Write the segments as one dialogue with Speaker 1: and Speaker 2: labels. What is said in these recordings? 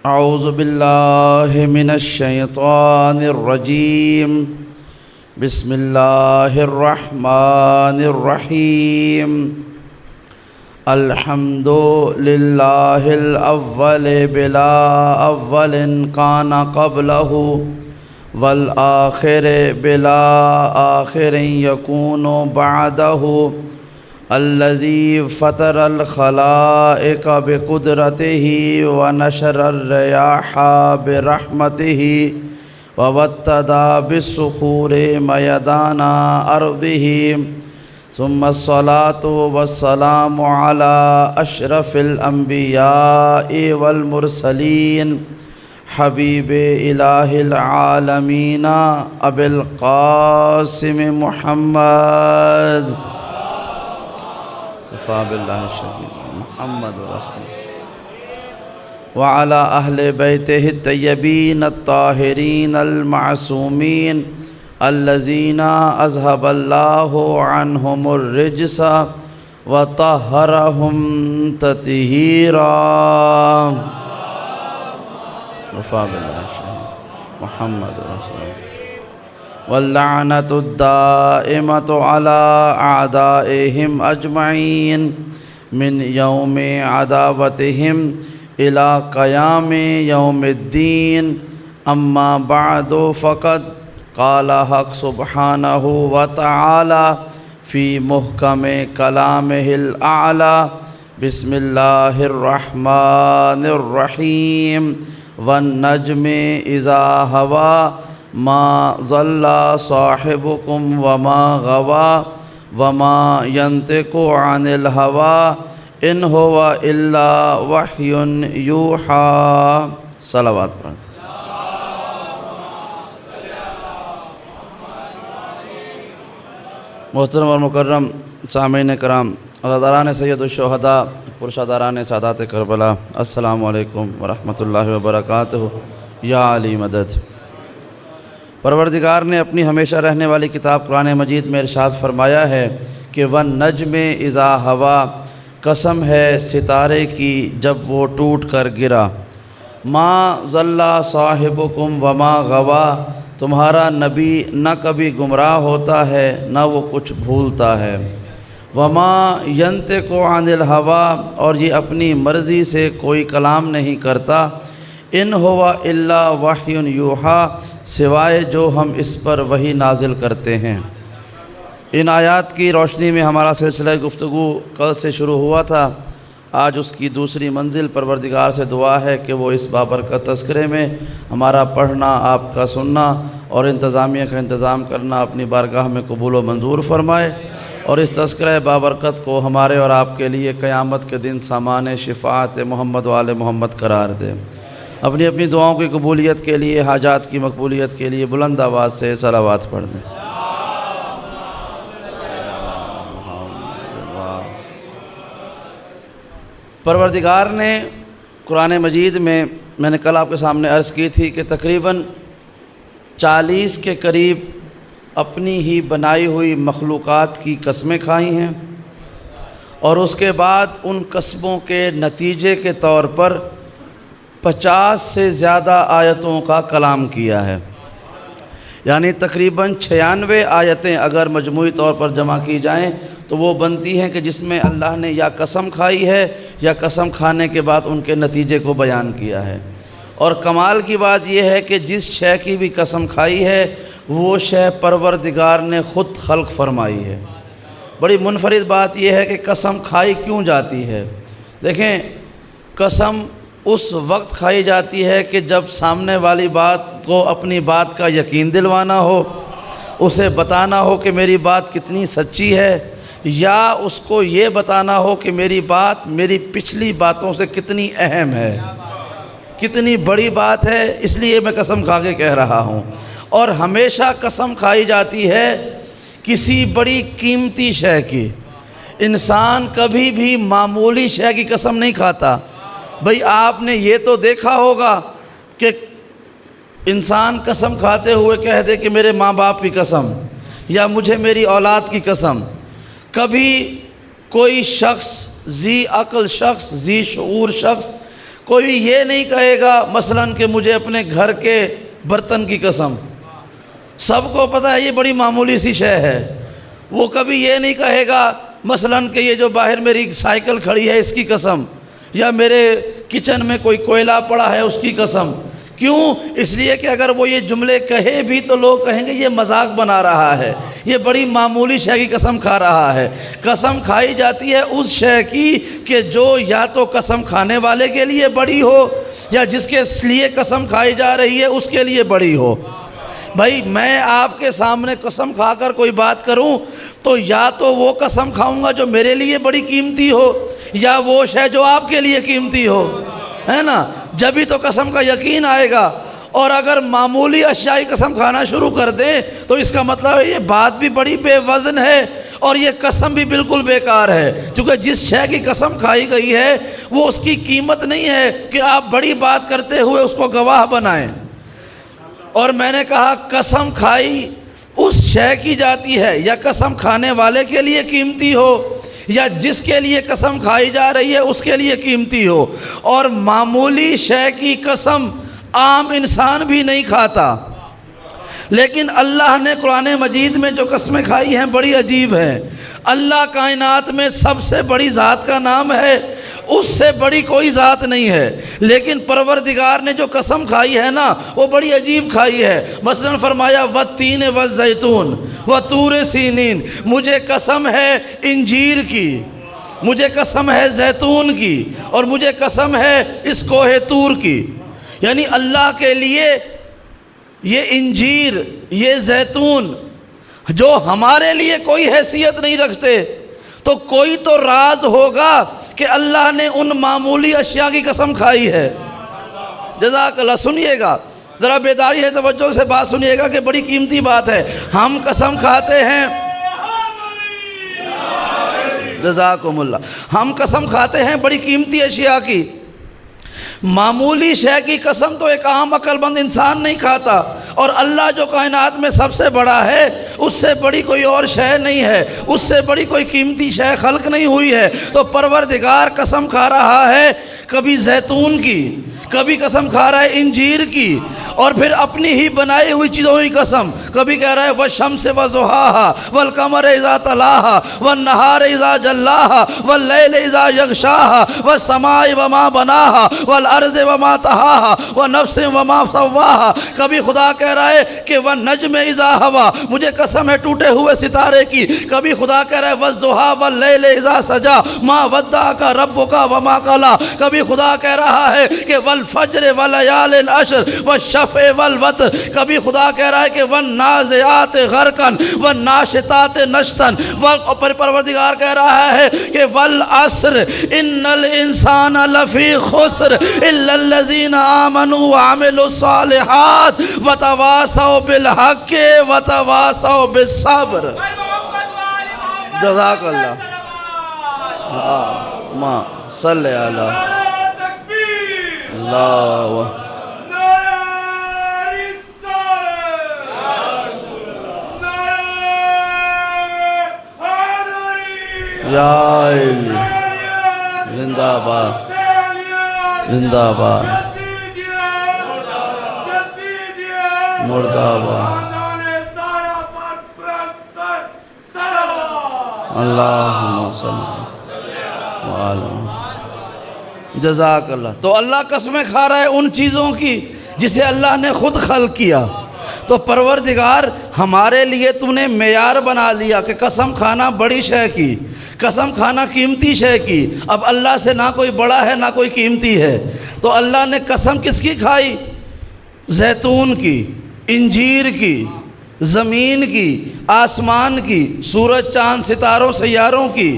Speaker 1: اعوذ باللہ من الشیطان الرجیم بسم اللہ الرحمن الرحیم الحمد للہ الاول بلا اول کان قبلہ والآخر بلا آخر یکون بعدہ الذي فطر الخلائق بقدرته ونشر الرياح برحمته ووتد بالصخور ميدان أرضه ثم الصلاة والسلام على أشرف الأنبياء والمرسلين حبيب إله العالمين أبي القاسم محمد باللہ الشہید محمد رسول وعلى أهل بيته الطيبين الطاهرين المعصومين الذين أذهب الله عنهم الرجس وطهرهم تطهيرا وفا باللہ الشہید محمد رسول واللعنة الدائمة على أعدائهم أجمعين من يوم عداوتهم إلى قيام يوم الدين أما بعد فقد قال حق سبحانه وتعالى في محكم كلامه الأعلى بسم الله الرحمن الرحيم والنجم إذا هوى ما ضل صاحبكم وما غوى وما ينطق عن الهوى إن هو إلا وحي يوحى صلوات پر محترم اور مکرم سامعین کرام، عزاداران سید الشہداء، پرشاداران سادات کربلا، السلام علیکم ورحمۃ اللہ وبرکاتہ۔ یا علی مدد۔ پروردگار نے اپنی ہمیشہ رہنے والی کتاب قرآن مجید میں ارشاد فرمایا ہے کہ وَالنَّجْمِ اِذَا هَوَىٰ، قسم ہے ستارے کی جب وہ ٹوٹ کر گرا، مَا ضَلَّ صَاحِبُكُمْ وَمَا غَوَىٰ، تمہارا نبی نہ کبھی گمراہ ہوتا ہے نہ وہ کچھ بھولتا ہے، وَمَا يَنطِقُ عَنِ الْهَوَىٰ، اور یہ اپنی مرضی سے کوئی کلام نہیں کرتا، إِنْ هُوَ إِلَّا وَحْيٌ يُوحَىٰ، سوائے جو ہم اس پر وحی نازل کرتے ہیں۔ ان آیات کی روشنی میں ہمارا سلسلہ گفتگو کل سے شروع ہوا تھا، آج اس کی دوسری منزل پروردگار سے دعا ہے کہ وہ اس بابرکت تذکرے میں ہمارا پڑھنا، آپ کا سننا اور انتظامیہ کا انتظام کرنا اپنی بارگاہ میں قبول و منظور فرمائے، اور اس تذکرہ بابرکت کو ہمارے اور آپ کے لیے قیامت کے دن سامان شفاعت محمد و آل محمد قرار دے۔ اپنی اپنی دعاؤں کی قبولیت کے لیے، حاجات کی مقبولیت کے لیے بلند آواز سے صلوات پڑھ دیں۔ پروردگار نے قرآن مجید میں نے کل آپ کے سامنے عرض کی تھی کہ تقریباً 40 کے قریب اپنی ہی بنائی ہوئی مخلوقات کی قسمیں کھائی ہیں، اور اس کے بعد ان قسموں کے نتیجے کے طور پر 50 سے زیادہ آیتوں کا کلام کیا ہے، یعنی تقریباً 96 آیتیں اگر مجموعی طور پر جمع کی جائیں تو وہ بنتی ہیں کہ جس میں اللہ نے یا قسم کھائی ہے یا قسم کھانے کے بعد ان کے نتیجے کو بیان کیا ہے۔ اور کمال کی بات یہ ہے کہ جس شے کی بھی قسم کھائی ہے وہ شے پروردگار نے خود خلق فرمائی ہے۔ بڑی منفرد بات یہ ہے کہ قسم کھائی کیوں جاتی ہے۔ دیکھیں، قسم اس وقت کھائی جاتی ہے کہ جب سامنے والی بات کو اپنی بات کا یقین دلوانا ہو، اسے بتانا ہو کہ میری بات کتنی سچی ہے، یا اس کو یہ بتانا ہو کہ میری بات میری پچھلی باتوں سے کتنی اہم ہے، کتنی بڑی بات ہے، اس لیے میں قسم کھا کے کہہ رہا ہوں۔ اور ہمیشہ قسم کھائی جاتی ہے کسی بڑی قیمتی شے کی۔ انسان کبھی بھی معمولی شے کی قسم نہیں کھاتا۔ بھئی آپ نے یہ تو دیکھا ہوگا کہ انسان قسم کھاتے ہوئے کہہ دے کہ میرے ماں باپ کی قسم یا مجھے میری اولاد کی قسم۔ کبھی کوئی شخص ذی عقل شخص، ذی شعور شخص کوئی یہ نہیں کہے گا مثلاً کہ مجھے اپنے گھر کے برتن کی قسم، سب کو پتہ ہے یہ بڑی معمولی سی شے ہے۔ وہ کبھی یہ نہیں کہے گا مثلاً کہ یہ جو باہر میری سائیکل کھڑی ہے اس کی قسم، یا میرے کچن میں کوئی کوئلہ پڑا ہے اس کی قسم۔ کیوں؟ اس لیے کہ اگر وہ یہ جملے کہے بھی تو لوگ کہیں گے یہ مذاق بنا رہا ہے، یہ بڑی معمولی شے کی قسم کھا رہا ہے۔ قسم کھائی جاتی ہے اس شے کی کہ جو یا تو قسم کھانے والے کے لیے بڑی ہو یا جس کے لیے قسم کھائی جا رہی ہے اس کے لیے بڑی ہو۔ بھائی میں آپ کے سامنے قسم کھا کر کوئی بات کروں تو یا تو وہ قسم کھاؤں گا جو میرے لیے بڑی قیمتی ہو یا وہ شے جو آپ کے لیے قیمتی ہو، ہے نا؟ جبھی تو قسم کا یقین آئے گا۔ اور اگر معمولی اشیاء کی قسم کھانا شروع کر دیں تو اس کا مطلب ہے یہ بات بھی بڑی بے وزن ہے اور یہ قسم بھی بالکل بیکار ہے، کیونکہ جس شے کی قسم کھائی گئی ہے وہ اس کی قیمت نہیں ہے کہ آپ بڑی بات کرتے ہوئے اس کو گواہ بنائیں۔ اور میں نے کہا قسم کھائی اس شے کی جاتی ہے یا قسم کھانے والے کے لیے قیمتی ہو یا جس کے لیے قسم کھائی جا رہی ہے اس کے لیے قیمتی ہو۔ اور معمولی شے کی قسم عام انسان بھی نہیں کھاتا، لیکن اللہ نے قرآن مجید میں جو قسمیں کھائی ہیں بڑی عجیب ہیں۔ اللہ کائنات میں سب سے بڑی ذات کا نام ہے، اس سے بڑی کوئی ذات نہیں ہے، لیکن پروردگار نے جو قسم کھائی ہے نا وہ بڑی عجیب کھائی ہے۔ مثلا فرمایا والتین والزیتون وطور سینین، مجھے قسم ہے انجیر کی، مجھے قسم ہے زیتون کی، اور مجھے قسم ہے اس کوہ طور کی۔ یعنی اللہ کے لیے یہ انجیر، یہ زیتون جو ہمارے لیے کوئی حیثیت نہیں رکھتے، تو کوئی تو راز ہوگا کہ اللہ نے ان معمولی اشیاء کی قسم کھائی ہے۔ جزاک اللہ۔ سنیے گا ذرا، بیداری ہے، توجہ سے بات سنیے گا کہ بڑی قیمتی بات ہے۔ ہم قسم کھاتے ہیں، جزاکم اللہ، ہم قسم کھاتے ہیں بڑی قیمتی اشیاء کی۔ معمولی شے کی قسم تو ایک عام عقل مند انسان نہیں کھاتا، اور اللہ جو کائنات میں سب سے بڑا ہے اس سے بڑی کوئی اور شے نہیں ہے، اس سے بڑی کوئی قیمتی شے خلق نہیں ہوئی ہے۔ تو پروردگار قسم کھا رہا ہے کبھی زیتون کی، کبھی قسم کھا رہا ہے انجیر کی، اور پھر اپنی ہی بنائی ہوئی چیزوں کی قسم کبھی کہہ رہا ہے والشمس وضحاها والقمر اذا تلاها والنهار اذا جلاها واللیل اذا یغشاها والسماء وما بناها والارض وما طحاها ونفس وما سواها۔ کبھی خدا کہہ رہا ہے کہ والنجم اذا ہوا، مجھے قسم ہے ٹوٹے ہوئے ستارے کی۔ کبھی خدا کہہ رہا ہے والضحى واللیل اذا سجا ما ودعك ربك وما قلى۔ کبھی خدا کہہ رہا ہے کہ والفجر وليال العشر والشفع والوتر۔ کبھی خدا کہہ رہا ہے کہ والنازعات غرقا والناشطات نشطا، اور پروردگار کہہ رہا ہے کہ والعصر ان الانسان لفی خسر الا الذین آمنوا وعملوا الصالحات وتواصوا بالحق وتواصوا بالصبر۔ جزاک اللہ۔ ماں صلی علی اللہ۔ یا علی زندہ باد، زندہ باد، مردہ باد، اللہم صلی وسلم۔ جزاک اللہ۔ تو اللہ قسمیں کھا رہا ہے ان چیزوں کی جسے اللہ نے خود خلق کیا۔ تو پروردگار ہمارے لیے تو نے معیار بنا لیا کہ قسم کھانا بڑی شے کی، قسم کھانا قیمتی شے کی۔ اب اللہ سے نہ کوئی بڑا ہے نہ کوئی قیمتی ہے، تو اللہ نے قسم کس کی کھائی؟ زیتون کی، انجیر کی، زمین کی، آسمان کی، سورج چاند ستاروں سیاروں کی۔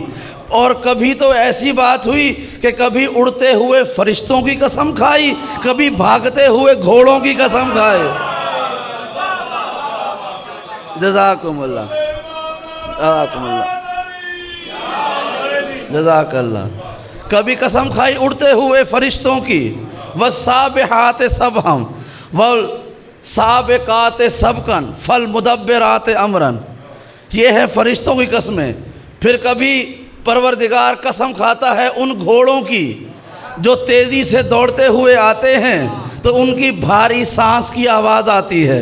Speaker 1: اور کبھی تو ایسی بات ہوئی کہ کبھی اڑتے ہوئے فرشتوں کی قسم کھائی، کبھی بھاگتے ہوئے گھوڑوں کی قسم کھائے۔ جزاکم اللہ، جزاکم اللہ، جزاک اللہ۔ کبھی قسم کھائی اڑتے ہوئے فرشتوں کی، والسابحات سبحا والسابقات سبقا فالمدبرات امرا، یہ ہے فرشتوں کی قسمیں۔ پھر کبھی پروردگار قسم کھاتا ہے ان گھوڑوں کی جو تیزی سے دوڑتے ہوئے آتے ہیں تو ان کی بھاری سانس کی آواز آتی ہے،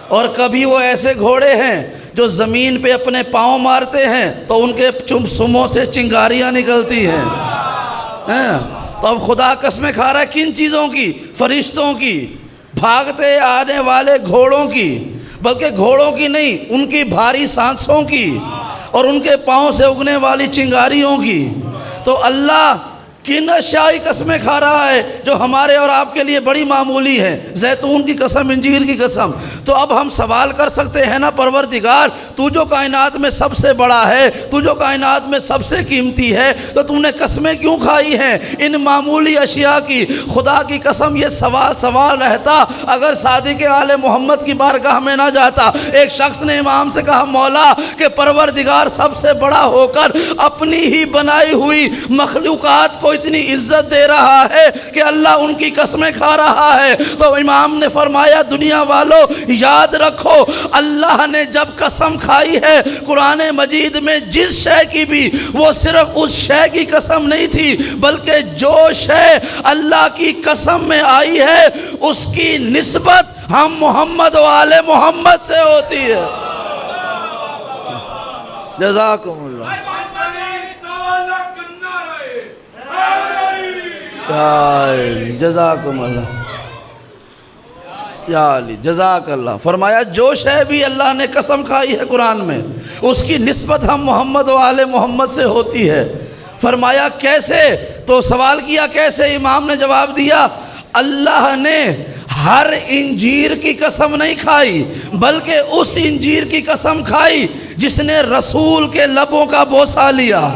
Speaker 1: اور کبھی وہ ایسے گھوڑے ہیں جو زمین پہ اپنے پاؤں مارتے ہیں تو ان کے سموں سے چنگاریاں نکلتی ہیں۔ تو اب خدا قسمیں کھا رہا ہے کن چیزوں کی؟ فرشتوں کی، بھاگتے آنے والے گھوڑوں کی، بلکہ گھوڑوں کی نہیں، ان کی بھاری سانسوں کی اور ان کے پاؤں سے اگنے والی چنگاریوں کی۔ تو اللہ کن اشیاء کی قسمیں کھا رہا ہے جو ہمارے اور آپ کے لیے بڑی معمولی ہے؟ زیتون کی قسم، انجیر کی قسم۔ تو اب ہم سوال کر سکتے ہیں نا، پروردگار تو جو کائنات میں سب سے بڑا ہے، تو جو کائنات میں سب سے قیمتی ہے، تو تو نے قسمیں کیوں کھائی ہیں ان معمولی اشیاء کی؟ خدا کی قسم یہ سوال رہتا اگر صادق آل محمد کی بارگاہ میں نہ جاتا۔ ایک شخص نے امام سے کہا، مولا کہ پروردگار سب سے بڑا ہو کر اپنی ہی بنائی ہوئی مخلوقات کو اتنی عزت دے رہا ہے کہ اللہ ان کی قسمیں کھا رہا ہے۔ تو امام نے فرمایا، دنیا والوں یاد رکھو، اللہ نے جب قسم کھائی ہے قرآن مجید میں جس شے کی بھی، وہ صرف اس شے کی قسم نہیں تھی، بلکہ جو شے اللہ کی قسم میں آئی ہے اس کی نسبت ہم محمد و آل محمد سے ہوتی ہے۔ جزاکم اللہ، جزاکم اللہ، یا علی جزاک اللہ۔ فرمایا جو شے بھی اللہ نے قسم کھائی ہے قرآن میں اس کی نسبت ہم محمد و آل محمد سے ہوتی ہے۔ فرمایا کیسے؟ تو سوال کیا کیسے؟ امام نے جواب دیا، اللہ نے ہر انجیر کی قسم نہیں کھائی، بلکہ اس انجیر کی قسم کھائی جس نے رسول کے لبوں کا بوسہ لیا۔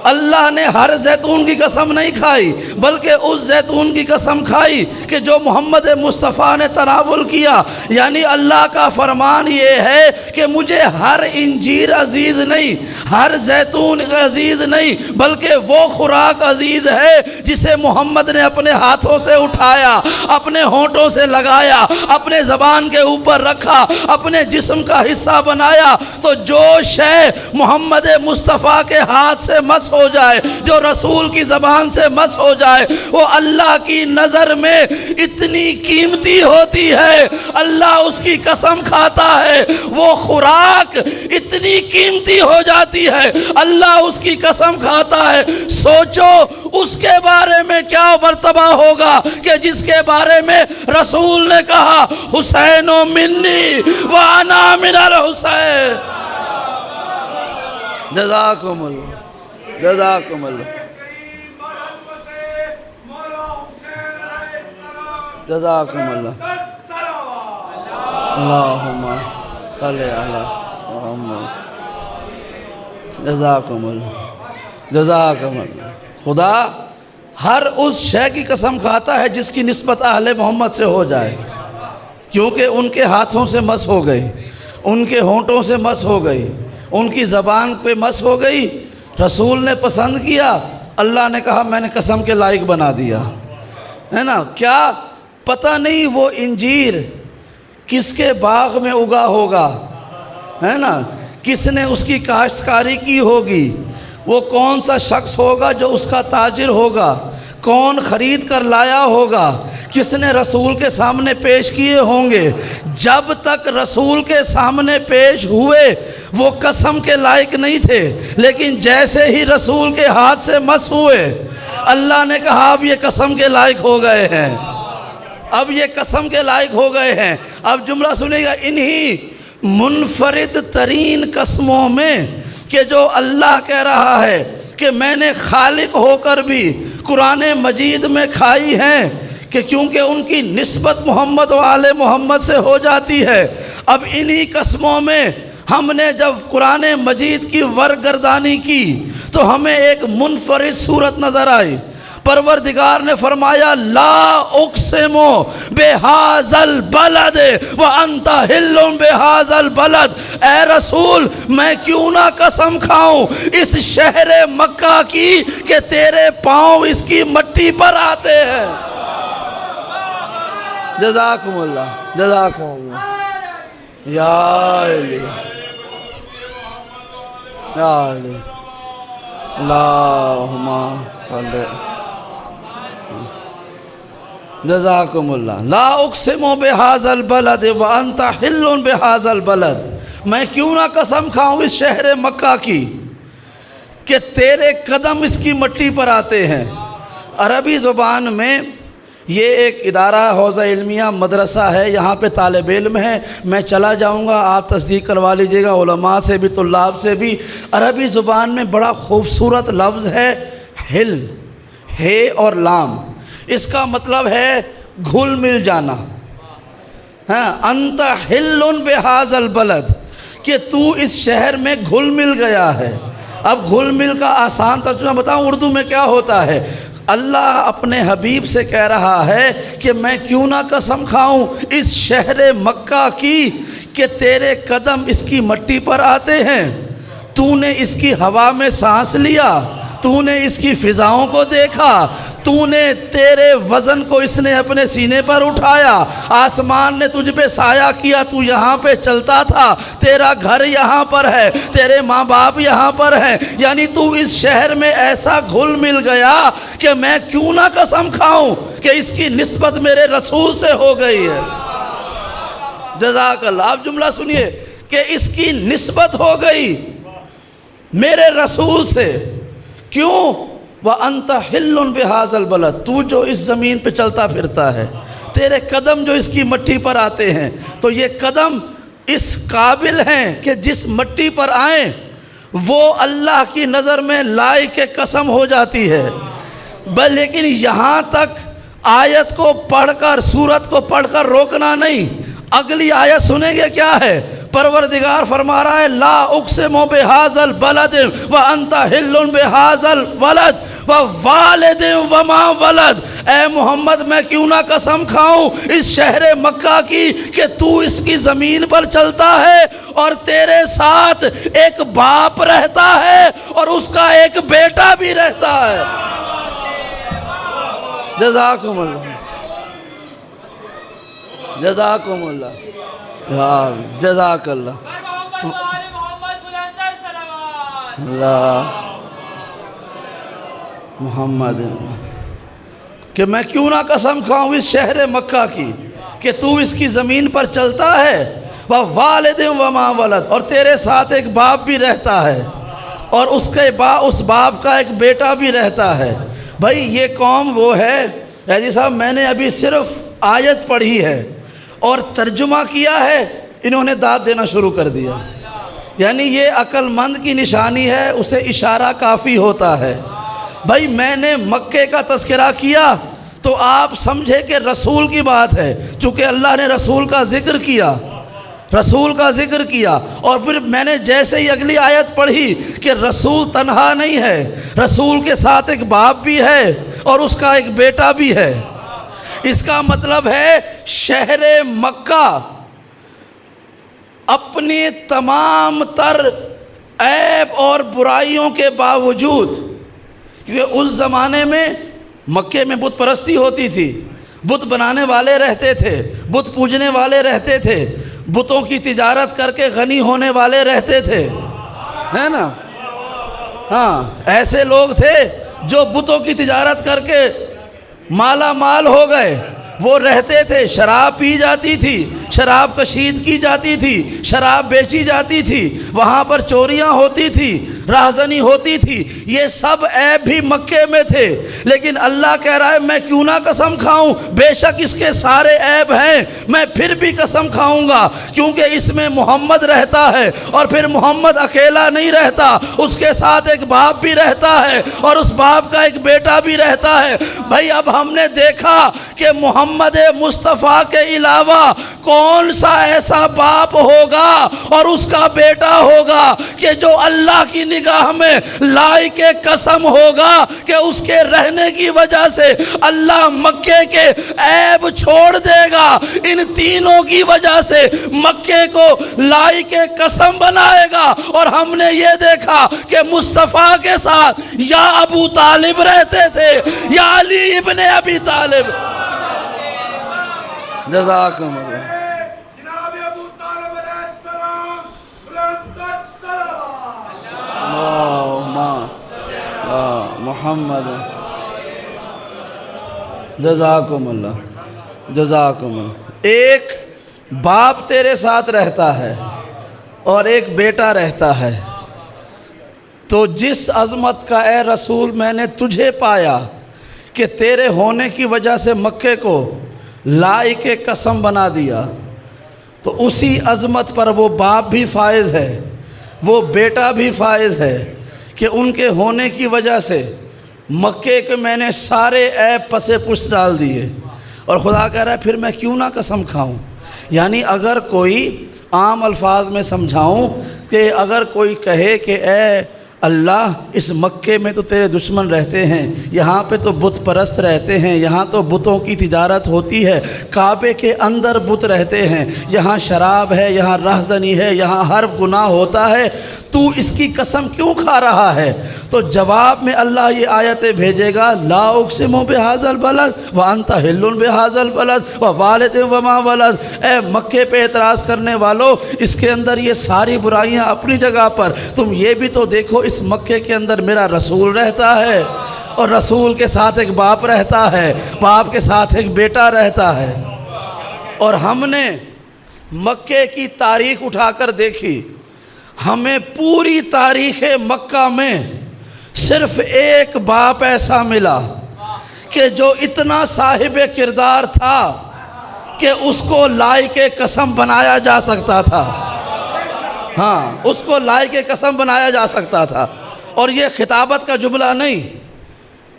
Speaker 1: اللہ نے ہر زیتون کی قسم نہیں کھائی، بلکہ اس زیتون کی قسم کھائی کہ جو محمد مصطفیٰ نے تناول کیا۔ یعنی اللہ کا فرمان یہ ہے کہ مجھے ہر انجیر عزیز نہیں، ہر زیتون عزیز نہیں، بلکہ وہ خوراک عزیز ہے جسے محمد نے اپنے ہاتھوں سے اٹھایا، اپنے ہونٹوں سے لگایا، اپنے زبان کے اوپر رکھا، اپنے جسم کا حصہ بنایا۔ تو جو شے محمد مصطفیٰ کے ہاتھ سے مس ہو جائے، جو رسول کی زبان سے مس ہو جائے، وہ اللہ کی نظر میں اتنی قیمتی ہوتی ہے، اللہ اس کی قسم کھاتا ہے، وہ خوراک اتنی قیمتی ہو جاتی ہے، اللہ اس کی قسم کھاتا ہے۔ سوچو اس کے بارے میں کیا مرتبہ ہوگا کہ جس کے بارے میں رسول نے کہا، حسین منی وانا من الحسین۔ جزاکم اللہ، جزاکم اللہ، جزاکم اللہ، اللہم صلی علی محمد، جزاکم اللہ، جزاکم اللہ۔ خدا ہر اس شے کی قسم کھاتا ہے جس کی نسبت اہل محمد سے ہو جائے، کیونکہ ان کے ہاتھوں سے مس ہو گئی، ان کے ہونٹوں سے مس ہو گئی، ان کی زبان پہ مس ہو گئی، رسول نے پسند کیا، اللہ نے کہا میں نے قسم کے لائق بنا دیا، ہے نا؟ کیا پتہ نہیں وہ انجیر کس کے باغ میں اگا ہوگا، ہے نا؟ کس نے اس کی کاشتکاری کی ہوگی، وہ کون سا شخص ہوگا جو اس کا تاجر ہوگا، کون خرید کر لایا ہوگا، کس نے رسول کے سامنے پیش کیے ہوں گے۔ جب تک رسول کے سامنے پیش ہوئے وہ قسم کے لائق نہیں تھے، لیکن جیسے ہی رسول کے ہاتھ سے مس ہوئے اللہ نے کہا اب یہ قسم کے لائق ہو گئے ہیں، اب یہ قسم کے لائق ہو گئے ہیں۔ اب جملہ سنیں گا، انہی منفرد ترین قسموں میں کہ جو اللہ کہہ رہا ہے کہ میں نے خالق ہو کر بھی قرآن مجید میں کھائی ہیں، کہ کیونکہ ان کی نسبت محمد و آل محمد سے ہو جاتی ہے۔ اب انہی قسموں میں ہم نے جب قرآن مجید کی ورگردانی کی تو ہمیں ایک منفرد صورت نظر آئی۔ پروردگار نے فرمایا لا اقسم بہذا البلد وانت حل بہذا البلد، اے رسول میں کیوں نہ قسم کھاؤں اس شہر مکہ کی کہ تیرے پاؤں اس کی مٹی پر آتے ہیں۔ جزاکم اللہ، جزاکم اللہ، یا علی یا علی، اللہم صلی جزاکم اللہ. لا اقسم بہذا البلد وانت حل بہذا البلد، میں کیوں نہ قسم کھاؤں اس شہر مکہ کی کہ تیرے قدم اس کی مٹی پر آتے ہیں. عربی زبان میں یہ ایک ادارہ حوزہ علمیہ مدرسہ ہے، یہاں پہ طالب علم ہے، میں چلا جاؤں گا، آپ تصدیق کروا لیجئے گا علماء سے بھی طلاب سے بھی. عربی زبان میں بڑا خوبصورت لفظ ہے ہل، ہے اور لام، اس کا مطلب ہے گھل مل جانا. ہاں، انت حل بہذا البلد، کہ تو اس شہر میں گھل مل گیا ہے. اب گھل مل کا آسان ترجمہ بتاؤں اردو میں کیا ہوتا ہے؟ اللہ اپنے حبیب سے کہہ رہا ہے کہ میں کیوں نہ قسم کھاؤں اس شہر مکہ کی کہ تیرے قدم اس کی مٹی پر آتے ہیں، تو نے اس کی ہوا میں سانس لیا، تو نے اس کی فضاؤں کو دیکھا، تو نے تیرے وزن کو اس نے اپنے سینے پر اٹھایا، آسمان نے تجھ پہ سایہ کیا، تو یہاں پہ چلتا تھا، تیرا گھر یہاں پر ہے، تیرے ماں باپ یہاں پر ہیں، یعنی تو اس شہر میں ایسا گھل مل گیا کہ میں کیوں نہ قسم کھاؤں کہ اس کی نسبت میرے رسول سے ہو گئی ہے. جزاک اللہ. آپ جملہ سنیے کہ اس کی نسبت ہو گئی میرے رسول سے. کیوں؟ وَأَنْتَ حِلٌّ بِهَذَا الْبَلَدِ، تو جو اس زمین پہ چلتا پھرتا ہے، تیرے قدم جو اس کی مٹی پر آتے ہیں، تو یہ قدم اس قابل ہیں کہ جس مٹی پر آئیں وہ اللہ کی نظر میں لائق قسم ہو جاتی ہے. لیکن یہاں تک آیت کو پڑھ کر، سورت کو پڑھ کر روکنا نہیں. اگلی آیت سنیں گے کیا ہے؟ پروردگار فرما رہا ہے لا اقسم بہذا البلد وانت حل بہذا الولد ووالد وما ولد. اے محمد میں کیوں نہ قسم کھاؤں اس شہر مکہ کی کہ تو اس کی زمین پر چلتا ہے اور تیرے ساتھ ایک باپ رہتا ہے اور اس کا ایک بیٹا بھی رہتا ہے. جزاکم اللہ، جزاکم اللہ، جزاک اللہ. اللہ محمد، کہ میں کیوں نہ قسم کھاؤں اس شہر مکہ کی کہ تو اس کی زمین پر چلتا ہے، وَوَالِدٍ وَمَا وَلَدٍ، اور تیرے ساتھ ایک باپ بھی رہتا ہے اور اس باپ کا ایک بیٹا بھی رہتا ہے. بھائی یہ قوم وہ ہے، حاجی صاحب میں نے ابھی صرف آیت پڑھی ہے اور ترجمہ کیا ہے، انہوں نے داد دینا شروع کر دیا. یعنی یہ عقل مند کی نشانی ہے، اسے اشارہ کافی ہوتا ہے. بھائی میں نے مکے کا تذکرہ کیا تو آپ سمجھے کہ رسول کی بات ہے، چونکہ اللہ نے رسول کا ذکر کیا، رسول کا ذکر کیا. اور پھر میں نے جیسے ہی اگلی آیت پڑھی کہ رسول تنہا نہیں ہے، رسول کے ساتھ ایک باپ بھی ہے اور اس کا ایک بیٹا بھی ہے. اس کا مطلب ہے شہر مکہ اپنی تمام تر عیب اور برائیوں کے باوجود، کیونکہ اس زمانے میں مکے میں بت پرستی ہوتی تھی، بت بنانے والے رہتے تھے، بت پوجنے والے رہتے تھے، بتوں کی تجارت کر کے غنی ہونے والے رہتے تھے، ہے نا؟ ہاں، ایسے لوگ تھے جو بتوں کی تجارت کر کے مالا مال ہو گئے. وہ رہتے تھے، شراب پی جاتی تھی، شراب کشید کی جاتی تھی، شراب بیچی جاتی تھی، وہاں پر چوریاں ہوتی تھی، راہزنی ہوتی تھی. یہ سب عیب بھی مکے میں تھے. لیکن اللہ کہہ رہا ہے میں کیوں نہ قسم کھاؤں، بے شک اس کے سارے عیب ہیں، میں پھر بھی قسم کھاؤں گا کیونکہ اس میں محمد رہتا ہے. اور پھر محمد اکیلا نہیں رہتا، اس کے ساتھ ایک باپ بھی رہتا ہے اور اس باپ کا ایک بیٹا بھی رہتا ہے. بھائی اب ہم نے دیکھا کہ محمد مصطفیٰ کے علاوہ کون سا ایسا باپ ہوگا اور اس کا بیٹا ہوگا کہ جو اللہ کی نگاہ میں لائق قسم ہوگا کہ اس کے رہنے کی وجہ سے اللہ مکے کے عیب چھوڑ دے گا. ان تینوں کی وجہ سے مکے کو لائق قسم بنائے گا. اور ہم نے یہ دیکھا کہ مصطفیٰ کے ساتھ یا ابو طالب رہتے تھے یا علی ابن ابی طالب. جزاکم اللہ.
Speaker 2: جناب ابو طالب علیہ السلام بلند السلام.
Speaker 1: اللہم محمد. جزاکم اللہ، جزاکم اللہ۔ ایک باپ تیرے ساتھ رہتا ہے اور ایک بیٹا رہتا ہے، تو جس عظمت کا اے رسول میں نے تجھے پایا کہ تیرے ہونے کی وجہ سے مکے کو لائق قسم بنا دیا، تو اسی عظمت پر وہ باپ بھی فائز ہے، وہ بیٹا بھی فائز ہے کہ ان کے ہونے کی وجہ سے مکے کے میں نے سارے عیب پس پش ڈال دیے۔ اور خدا کہہ رہا ہے پھر میں کیوں نہ قسم کھاؤں؟ یعنی اگر کوئی عام الفاظ میں سمجھاؤں کہ اگر کوئی کہے کہ اے اللہ اس مکے میں تو تیرے دشمن رہتے ہیں، یہاں پہ تو بت پرست رہتے ہیں، یہاں تو بتوں کی تجارت ہوتی ہے، کعبے کے اندر بت رہتے ہیں، یہاں شراب ہے، یہاں رہزنی ہے، یہاں ہر گناہ ہوتا ہے، تو اس کی قسم کیوں کھا رہا ہے؟ تو جواب میں اللہ یہ آیتیں بھیجے گا، لا اقسم بہذا البلد وانت حل بہذا البلد ووالد وما ولد۔ اے مکے پہ اعتراض کرنے والو، اس کے اندر یہ ساری برائیاں اپنی جگہ پر، تم یہ بھی تو دیکھو اس مکے کے اندر میرا رسول رہتا ہے، اور رسول کے ساتھ ایک باپ رہتا ہے، باپ کے ساتھ ایک بیٹا رہتا ہے۔ اور ہم نے مکے کی تاریخ اٹھا کر دیکھی، ہمیں پوری تاریخ مکہ میں صرف ایک باپ ایسا ملا کہ جو اتنا صاحب کردار تھا کہ اس کو لائق قسم بنایا جا سکتا تھا۔ ہاں، اس کو لائق قسم بنایا جا سکتا تھا۔ اور یہ خطابت کا جملہ نہیں،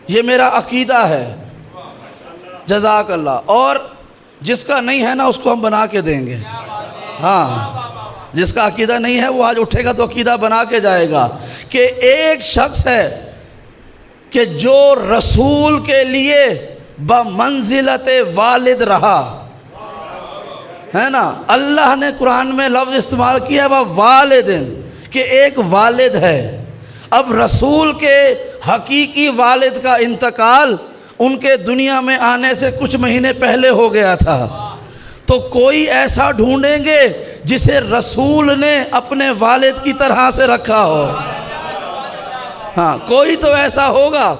Speaker 1: یہ میرا عقیدہ ہے۔ جزاک اللہ۔ اور جس کا نہیں ہے نا اس کو ہم بنا کے دیں گے۔ ہاں، جس کا عقیدہ نہیں ہے وہ آج اٹھے گا تو عقیدہ بنا کے جائے گا کہ ایک شخص ہے کہ جو رسول کے لیے بمنزلت والد رہا ہے نا۔ اللہ نے قرآن میں لفظ استعمال کیا ہے وہ والدن، کہ ایک والد ہے۔ اب رسول کے حقیقی والد کا انتقال ان کے دنیا میں آنے سے کچھ مہینے پہلے ہو گیا تھا، تو کوئی ایسا ڈھونڈیں گے جسے رسول نے اپنے والد کی طرح سے رکھا ہو۔ ہاں، کوئی تو ایسا ہوگا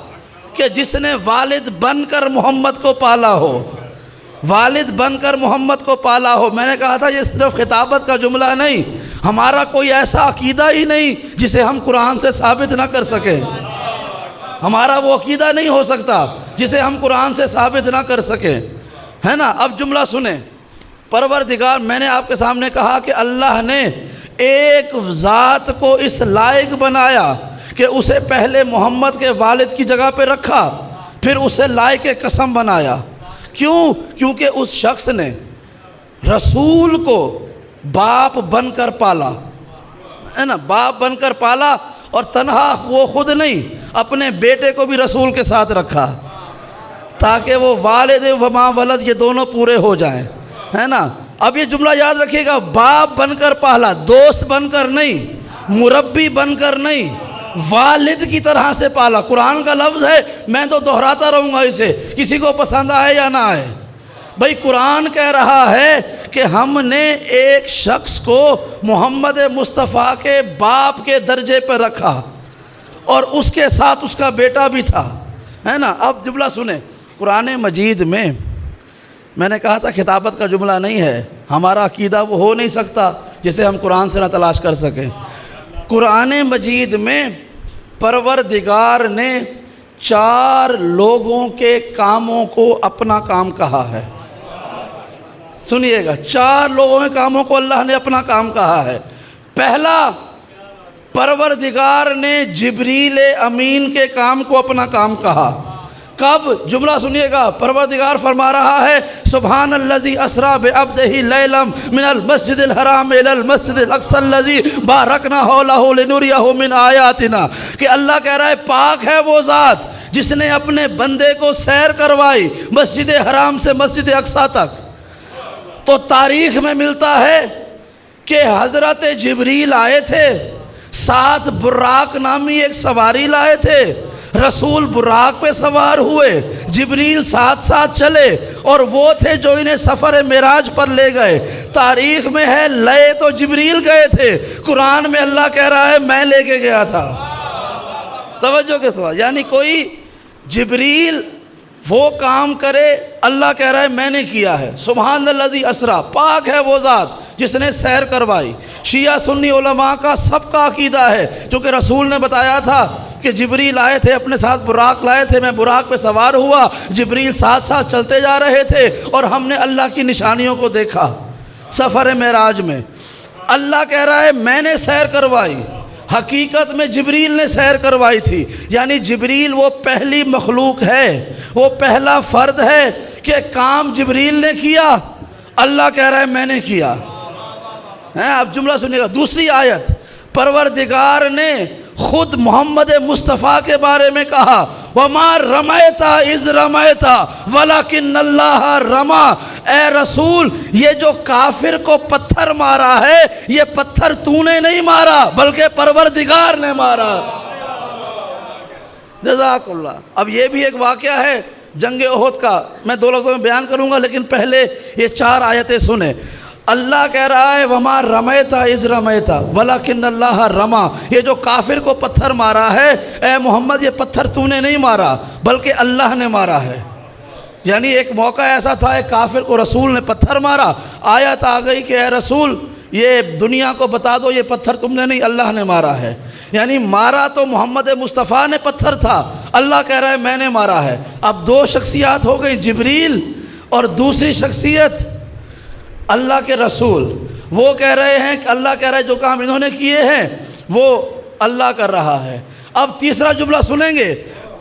Speaker 1: کہ جس نے والد بن کر محمد کو پالا ہو، والد بن کر محمد کو پالا ہو۔ میں نے کہا تھا یہ صرف خطابت کا جملہ نہیں، ہمارا کوئی ایسا عقیدہ ہی نہیں جسے ہم قرآن سے ثابت نہ کر سکیں۔ ہمارا وہ عقیدہ نہیں ہو سکتا جسے ہم قرآن سے ثابت نہ کر سکیں، ہے نا۔ اب جملہ سنیں، پروردگار، میں نے آپ کے سامنے کہا کہ اللہ نے ایک ذات کو اس لائق بنایا کہ اسے پہلے محمد کے والد کی جگہ پہ رکھا، پھر اسے لائق قسم بنایا۔ کیوں؟ کیونکہ اس شخص نے رسول کو باپ بن کر پالا، ہے نا، باپ بن کر پالا، اور تنہا وہ خود نہیں، اپنے بیٹے کو بھی رسول کے ساتھ رکھا تاکہ وہ والد و ما ولد یہ دونوں پورے ہو جائیں، ہے نا۔ اب یہ جملہ یاد رکھیے گا، باپ بن کر پالا، دوست بن کر نہیں، مربی بن کر نہیں، والد کی طرح سے پالا۔ قرآن کا لفظ ہے، میں تو دہراتا رہوں گا اسے، کسی کو پسند آئے یا نہ آئے۔ بھائی قرآن کہہ رہا ہے کہ ہم نے ایک شخص کو محمد مصطفیٰ کے باپ کے درجے پر رکھا، اور اس کے ساتھ اس کا بیٹا بھی تھا، ہے نا۔ اب جملہ سنیں، قرآن مجید میں نے کہا تھا خطابت کا جملہ نہیں ہے، ہمارا عقیدہ وہ ہو نہیں سکتا جسے ہم قرآن سے نہ تلاش کر سکیں۔ قرآن مجید میں پروردگار نے 4 لوگوں کے کاموں کو اپنا کام کہا ہے۔ سنیے گا، 4 لوگوں کے کاموں کو اللہ نے اپنا کام کہا ہے۔ پہلا، پروردگار نے جبریل امین کے کام کو اپنا کام کہا۔ کب؟ جملہ سنیے گا، پروردگار فرما رہا ہے سبحان الذی اسریٰ بعبدہ لیلا من المسجد الحرام الی المسجد الاقصی الذی بارکنا حولہ لنریہ من آیاتنا، کہ اللہ کہہ رہا ہے پاک ہے وہ ذات جس نے اپنے بندے کو سیر کروائی مسجد حرام سے مسجد اقصی تک۔ تو تاریخ میں ملتا ہے کہ حضرت جبریل آئے تھے، ساتھ براق نامی ایک سواری لائے تھے، رسول براق پہ سوار ہوئے، جبریل ساتھ ساتھ چلے، اور وہ تھے جو انہیں سفر معراج پر لے گئے۔ تاریخ میں ہے لے تو جبریل گئے تھے، قرآن میں اللہ کہہ رہا ہے میں لے کے گیا تھا۔ توجہ کے ساتھ، یعنی کوئی جبریل وہ کام کرے، اللہ کہہ رہا ہے میں نے کیا ہے۔ سبحان الذی اسرا، پاک ہے وہ ذات جس نے سیر کروائی۔ شیعہ سنی علماء کا سب کا عقیدہ ہے، کیونکہ رسول نے بتایا تھا کہ جبریل آئے تھے، اپنے ساتھ براق لائے تھے، میں براق پہ سوار ہوا، جبریل ساتھ ساتھ چلتے جا رہے تھے اور ہم نے اللہ کی نشانیوں کو دیکھا سفر معراج میں۔ اللہ کہہ رہا ہے میں نے سیر کروائی، حقیقت میں جبریل نے سیر کروائی تھی، یعنی جبریل وہ پہلی مخلوق ہے، وہ پہلا فرد ہے کہ کام جبریل نے کیا، اللہ کہہ رہا ہے میں نے کیا۔ اب جملہ سنیے گا، دوسری آیت، پروردگار نے خود محمد مصطفیٰ کے بارے میں کہا وَمَا رَمَيْتَ إِذْ رَمَيْتَ وَلَكِنَّ اللَّهَ رَمَى، اے رسول یہ جو کافر کو پتھر مارا ہے یہ پتھر تو نے نہیں مارا بلکہ پروردگار نے مارا۔ جزاک اللہ۔ اب یہ بھی ایک واقعہ ہے جنگ احد کا، میں 2 لفظوں میں بیان کروں گا، لیکن پہلے یہ 4 آیتیں سنیں۔ اللہ کہہ رہا ہے وَمَا رَمَيْتَ إِذْ رَمَيْتَ وَلَكِنَّ اللَّهَ رَمَى، یہ جو کافر کو پتھر مارا ہے اے محمد یہ پتھر تو نے نہیں مارا بلکہ اللہ نے مارا ہے۔ یعنی ایک موقع ایسا تھا ایک کافر کو رسول نے پتھر مارا، آیت آ گئی کہ اے رسول یہ دنیا کو بتا دو یہ پتھر تم نے نہیں اللہ نے مارا ہے۔ یعنی مارا تو محمد مصطفیٰ نے پتھر تھا، اللہ کہہ رہا ہے میں نے مارا ہے۔ اب 2 شخصیات ہو گئی، جبریل اور دوسری شخصیت اللہ کے رسول۔ وہ کہہ رہے ہیں کہ اللہ کہہ رہا ہے جو کام انہوں نے کیے ہیں وہ اللہ کر رہا ہے۔ اب تیسرا جملہ سنیں گے،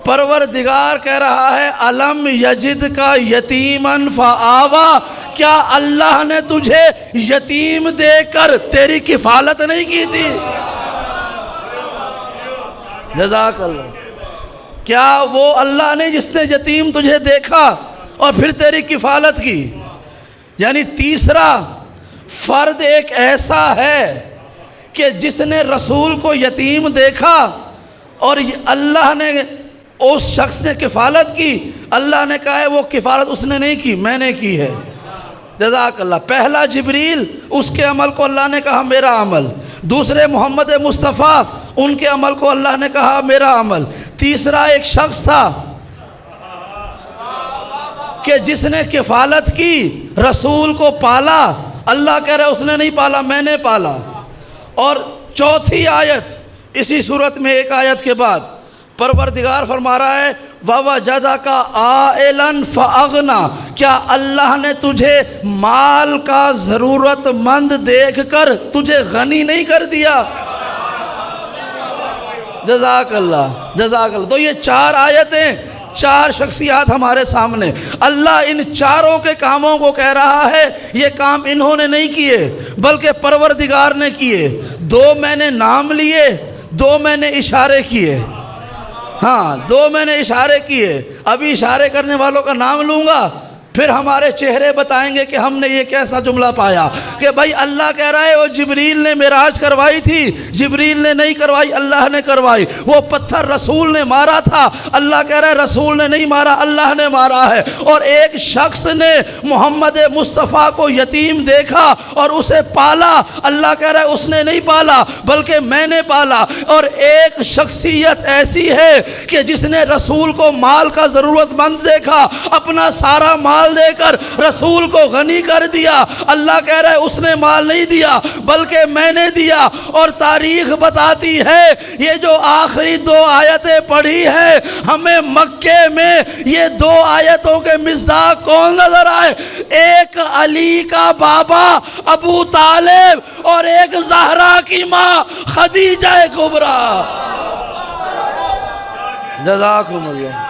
Speaker 1: پروردگار کہہ رہا ہے الم یجد کا یتیمن فآوا، کیا اللہ نے تجھے یتیم دے کر تیری کفالت نہیں کی تھی؟ جزاک اللہ۔ کیا وہ اللہ نے جس نے یتیم تجھے دیکھا اور پھر تیری کفالت کی؟ یعنی تیسرا فرد ایک ایسا ہے کہ جس نے رسول کو یتیم دیکھا اور اللہ نے اس شخص نے کفالت کی، اللہ نے کہا ہے وہ کفالت اس نے نہیں کی میں نے کی ہے۔ جزاک اللہ۔ پہلا جبریل، اس کے عمل کو اللہ نے کہا میرا عمل، دوسرے محمد مصطفیٰ ان کے عمل کو اللہ نے کہا میرا عمل، تیسرا ایک شخص تھا کہ جس نے کفالت کی، رسول کو پالا، اللہ کہہ رہا ہے اس نے نہیں پالا میں نے پالا۔ اور چوتھی آیت اسی صورت میں ایک آیت کے بعد پروردگار فرما رہا ہے وَوَجَدَكَ عَائِلًا فَأَغْنَىٰ، کیا اللہ نے تجھے مال کا ضرورت مند دیکھ کر تجھے غنی نہیں کر دیا؟ جزاک اللہ، جزاک اللہ۔ تو یہ 4 آیتیں، 4 شخصیات ہمارے سامنے، اللہ ان چاروں کے کاموں کو کہہ رہا ہے یہ کام انہوں نے نہیں کیے بلکہ پروردگار نے کیے۔ 2 میں نے نام لیے، 2 میں نے اشارے کیے، ہاں 2 میں نے اشارے کیے۔ ابھی اشارے کرنے والوں کا نام لوں گا، پھر ہمارے چہرے بتائیں گے کہ ہم نے یہ کیسا جملہ پایا کہ بھائی اللہ کہہ رہا ہے وہ جبریل نے معراج کروائی تھی، جبریل نے نہیں کروائی اللہ نے کروائی۔ وہ پتھر رسول نے مارا تھا، اللہ کہہ رہا ہے رسول نے نہیں مارا اللہ نے مارا ہے۔ اور ایک شخص نے محمد مصطفیٰ کو یتیم دیکھا اور اسے پالا، اللہ کہہ رہا ہے اس نے نہیں پالا بلکہ میں نے پالا۔ اور ایک شخصیت ایسی ہے کہ جس نے رسول کو مال کا ضرورت مند دیکھا، اپنا سارا مال دے کر رسول کو غنی کر دیا، اللہ کہہ رہا ہے اس نے مال نہیں دیا بلکہ میں نے دیا۔ اور تاریخ بتاتی ہے یہ جو آخری 2 آیتیں پڑھی ہیں ہمیں مکے میں یہ 2 آیتوں کے مصداق کون نظر آئے؟ ایک علی کا بابا ابو طالب اور ایک زہرا کی ماں خدیجہ کبریٰ۔ جزاکم اللہ۔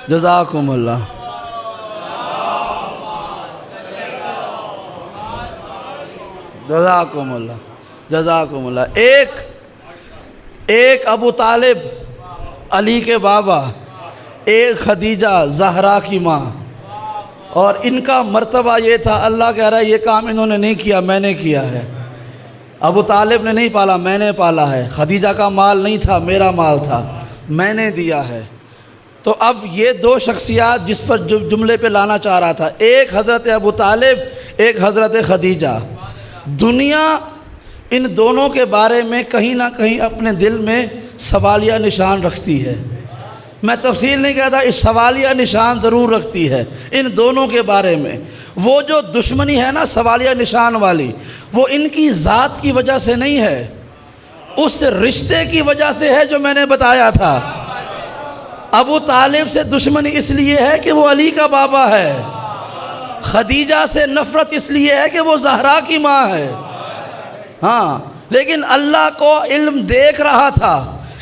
Speaker 1: جزاکم اللہ۔ جزاکم اللہ، جزاکم اللہ۔ ایک ابو طالب علی کے بابا، ایک خدیجہ زہرا کی ماں، اور ان کا مرتبہ یہ تھا اللہ کہہ رہا ہے یہ کام انہوں نے نہیں کیا میں نے کیا ہے۔ ابو طالب نے نہیں پالا میں نے پالا ہے، خدیجہ کا مال نہیں تھا میرا مال تھا میں نے دیا ہے۔ تو اب یہ 2 شخصیات جس پر جملے پہ لانا چاہ رہا تھا، ایک حضرت ابو طالب، ایک حضرت خدیجہ۔ دنیا ان دونوں کے بارے میں کہیں نہ کہیں اپنے دل میں سوالیہ نشان رکھتی ہے۔ میں تفصیل نہیں کہتا، اس سوالیہ نشان ضرور رکھتی ہے ان دونوں کے بارے میں۔ وہ جو دشمنی ہے نا سوالیہ نشان والی، وہ ان کی ذات کی وجہ سے نہیں ہے، اس رشتے کی وجہ سے ہے جو میں نے بتایا تھا۔ ابو طالب سے دشمنی اس لیے ہے کہ وہ علی کا بابا ہے، خدیجہ سے نفرت اس لیے ہے کہ وہ زہرا کی ماں ہے۔ ہاں، لیکن اللہ کو علم دیکھ رہا تھا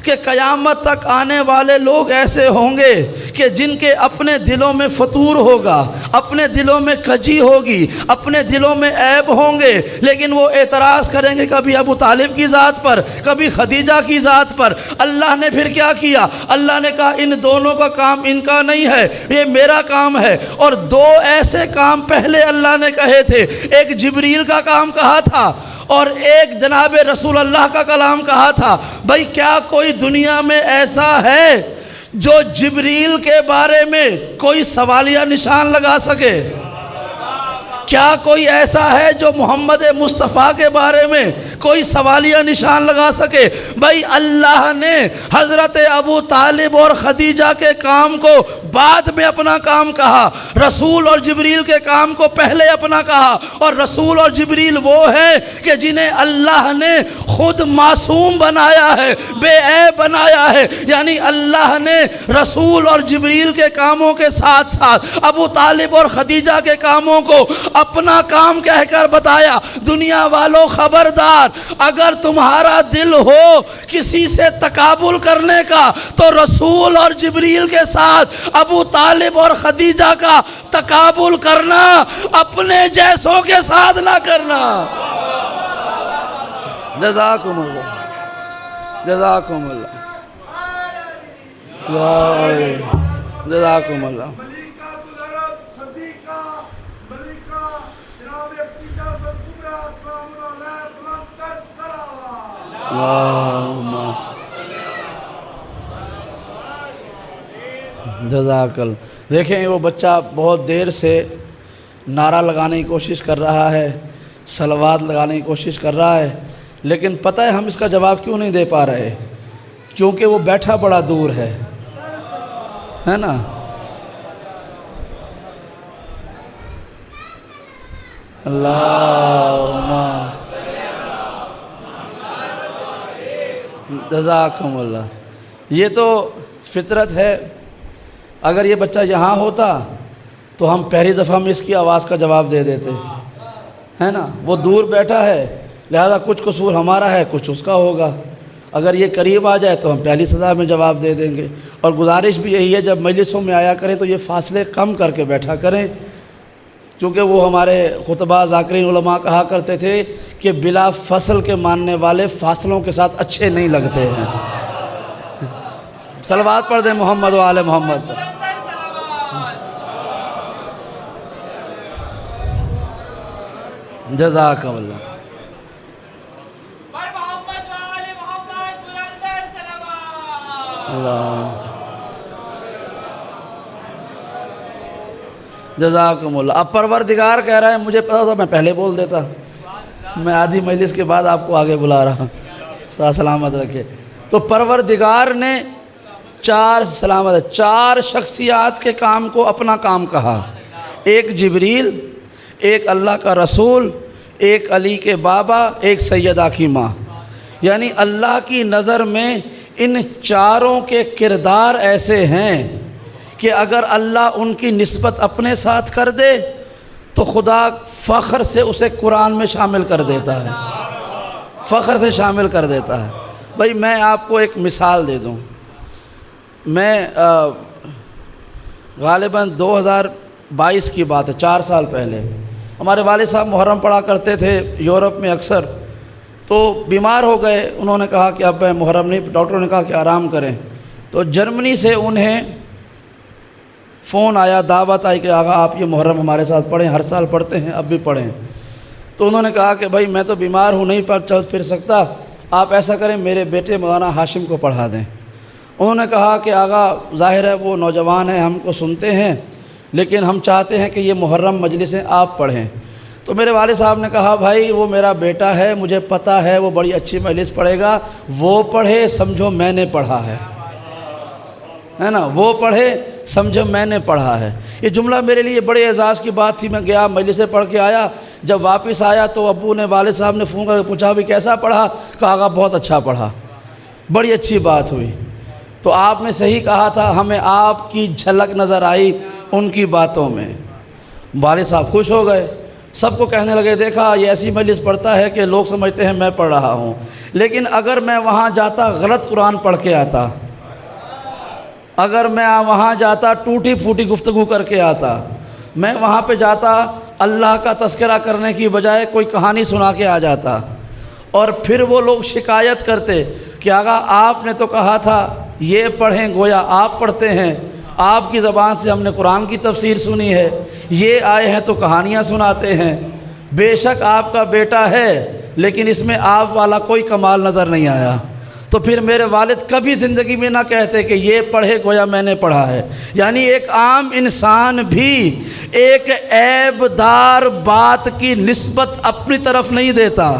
Speaker 1: کہ قیامت تک آنے والے لوگ ایسے ہوں گے کہ جن کے اپنے دلوں میں فتور ہوگا، اپنے دلوں میں کجی ہوگی، اپنے دلوں میں عیب ہوں گے، لیکن وہ اعتراض کریں گے کبھی ابو طالب کی ذات پر، کبھی خدیجہ کی ذات پر۔ اللہ نے پھر کیا کیا؟ اللہ نے کہا ان دونوں کا کام ان کا نہیں ہے، یہ میرا کام ہے۔ اور دو ایسے کام پہلے اللہ نے کہے تھے، ایک جبریل کا کام کہا تھا اور ایک جناب رسول اللہ کا کلام کہا تھا۔ بھائی کیا کوئی دنیا میں ایسا ہے جو جبریل کے بارے میں کوئی سوالیہ نشان لگا سکے؟ کیا کوئی ایسا ہے جو محمد مصطفیٰ کے بارے میں کوئی سوالیہ نشان لگا سکے؟ بھائی اللہ نے حضرت ابو طالب اور خدیجہ کے کام کو بعد میں اپنا کام کہا، رسول اور جبریل کے کام کو پہلے اپنا کہا۔ اور رسول اور جبریل وہ ہیں کہ جنہیں اللہ نے خود معصوم بنایا ہے، بے عیب بنایا ہے، یعنی اللہ نے رسول اور جبریل کے کاموں کے ساتھ ساتھ ابو طالب اور خدیجہ کے کاموں کو اپنا کام کہہ کر بتایا۔ دنیا والوں خبردار، اگر تمہارا دل ہو کسی سے تقابل کرنے کا تو رسول اور جبریل کے ساتھ ابو طالب اور خدیجہ کا تقابل کرنا، اپنے جیسوں کے ساتھ نہ کرنا۔ جزاکم اللہ، جزاکم اللہ، جزاکم اللہ۔
Speaker 2: ملکہ العرب صدیقہ ملکہ جناب خدیجہ الکبریٰ سلام اللہ علیہ بلند صلوات۔
Speaker 1: اللہم جزاک اللہ۔ دیکھیں وہ بچہ بہت دیر سے نعرہ لگانے کی کوشش کر رہا ہے، صلوات لگانے کی کوشش کر رہا ہے، لیکن پتہ ہے ہم اس کا جواب کیوں نہیں دے پا رہے؟ کیونکہ وہ بیٹھا بڑا دور ہے نا۔ اللہم جزاکم اللہ۔ یہ تو فطرت ہے، اگر یہ بچہ یہاں ہوتا تو ہم پہلی دفعہ میں اس کی آواز کا جواب دے دیتے، ہے نا۔ وہ دور بیٹھا ہے، لہذا کچھ قصور ہمارا ہے، کچھ اس کا ہوگا۔ اگر یہ قریب آ جائے تو ہم پہلی سطح میں جواب دے دیں گے۔ اور گزارش بھی یہی ہے جب مجلسوں میں آیا کریں تو یہ فاصلے کم کر کے بیٹھا کریں، کیونکہ وہ ہمارے خطبہ ذاکرین علماء کہا کرتے تھے کہ بلا فصل کے ماننے والے فاصلوں کے ساتھ اچھے نہیں لگتے ہیں۔ صلوات پڑھ دیں محمد و آل محمد پر۔ جزاکم اللہ۔ جزاکم اللہ۔ اب پروردگار کہہ رہا ہے، مجھے پتا تھا میں پہلے بول دیتا، میں آدھی مجلس کے بعد آپ کو آگے بلا رہا ہوں، سلامت رکھے۔ تو پروردگار نے چار شخصیات کے کام کو اپنا کام کہا، ایک جبریل، ایک اللہ کا رسول، ایک علی کے بابا، ایک سیدہ کی ماں۔ یعنی اللہ کی نظر میں ان چاروں کے کردار ایسے ہیں کہ اگر اللہ ان کی نسبت اپنے ساتھ کر دے تو خدا فخر سے اسے قرآن میں شامل کر دیتا ہے، فخر سے شامل کر دیتا ہے۔ بھائی میں آپ کو ایک مثال دے دوں، میں غالباً 2022 کی بات ہے، 4 سال پہلے ہمارے والد صاحب محرم پڑھا کرتے تھے یورپ میں اکثر، تو بیمار ہو گئے، انہوں نے کہا کہ اب میں محرم نہیں، ڈاکٹروں نے کہا کہ آرام کریں، تو جرمنی سے انہیں فون آیا، دعوت آئی کہ آقا آپ یہ محرم ہمارے ساتھ پڑھیں، ہر سال پڑھتے ہیں اب بھی پڑھیں۔ تو انہوں نے کہا کہ بھائی میں تو بیمار ہوں، نہیں پر چل پھر سکتا، آپ ایسا کریں میرے بیٹے مولانا ہاشم کو پڑھا دیں۔ انہوں نے کہا کہ آقا ظاہر ہے وہ نوجوان ہیں، ہم کو سنتے ہیں، لیکن ہم چاہتے ہیں کہ یہ محرم مجلسیں آپ پڑھیں۔ تو میرے والد صاحب نے کہا بھائی وہ میرا بیٹا ہے، مجھے پتہ ہے وہ بڑی اچھی مجلس پڑھے گا، وہ پڑھے سمجھو میں نے پڑھا ہے نا، وہ پڑھے سمجھو میں نے پڑھا ہے۔ یہ جملہ میرے لیے بڑے اعزاز کی بات تھی۔ میں گیا مجلس سے پڑھ کے آیا، جب واپس آیا تو ابو نے والد صاحب نے فون کر کے پوچھا بھی کیسا پڑھا؟ کہا بہت اچھا پڑھا، بڑی اچھی بات ہوئی۔ تو آپ نے صحیح کہا تھا، ہمیں آپ کی جھلک نظر آئی ان کی باتوں میں۔ والد صاحب خوش ہو گئے، سب کو کہنے لگے دیکھا یہ ایسی مجلس پڑھتا ہے کہ لوگ سمجھتے ہیں میں پڑھ رہا ہوں، لیکن اگر میں وہاں جاتا غلط قرآن پڑھ کے آتا، اگر میں وہاں جاتا ٹوٹی پھوٹی گفتگو کر کے آتا، میں وہاں پہ جاتا اللہ کا تذکرہ کرنے کی بجائے کوئی کہانی سنا کے آ جاتا، اور پھر وہ لوگ شکایت کرتے کہ آقا آپ نے تو کہا تھا یہ پڑھیں، گویا آپ پڑھتے ہیں، آپ کی زبان سے ہم نے قرآن کی تفسیر سنی ہے، یہ آئے ہیں تو کہانیاں سناتے ہیں۔ بے شک آپ کا بیٹا ہے لیکن اس میں آپ والا کوئی کمال نظر نہیں آیا۔ تو پھر میرے والد کبھی زندگی میں نہ کہتے کہ یہ پڑھے گویا میں نے پڑھا ہے۔ یعنی ایک عام انسان بھی ایک عیب دار بات کی نسبت اپنی طرف نہیں دیتا،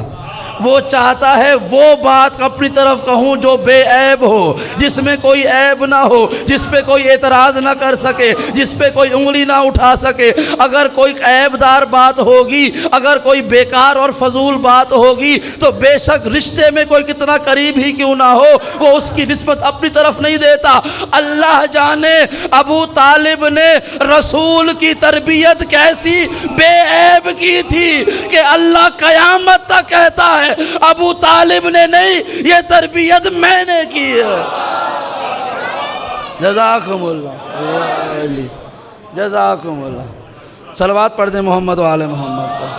Speaker 1: وہ چاہتا ہے وہ بات اپنی طرف کہوں جو بے عیب ہو، جس میں کوئی عیب نہ ہو، جس پہ کوئی اعتراض نہ کر سکے، جس پہ کوئی انگلی نہ اٹھا سکے۔ اگر کوئی عیب دار بات ہوگی، اگر کوئی بیکار اور فضول بات ہوگی تو بے شک رشتے میں کوئی کتنا قریب ہی کیوں نہ ہو وہ اس کی نسبت اپنی طرف نہیں دیتا۔ اللہ جانے ابو طالب نے رسول کی تربیت کیسی بے عیب کی تھی کہ اللہ قیامت تک کہتا ہے ابو طالب نے نہیں، یہ تربیت میں نے کی ہے۔ جزاکم اللہ، جزاکم اللہ۔ صلوات پڑھ دیں محمد و آل محمد پر۔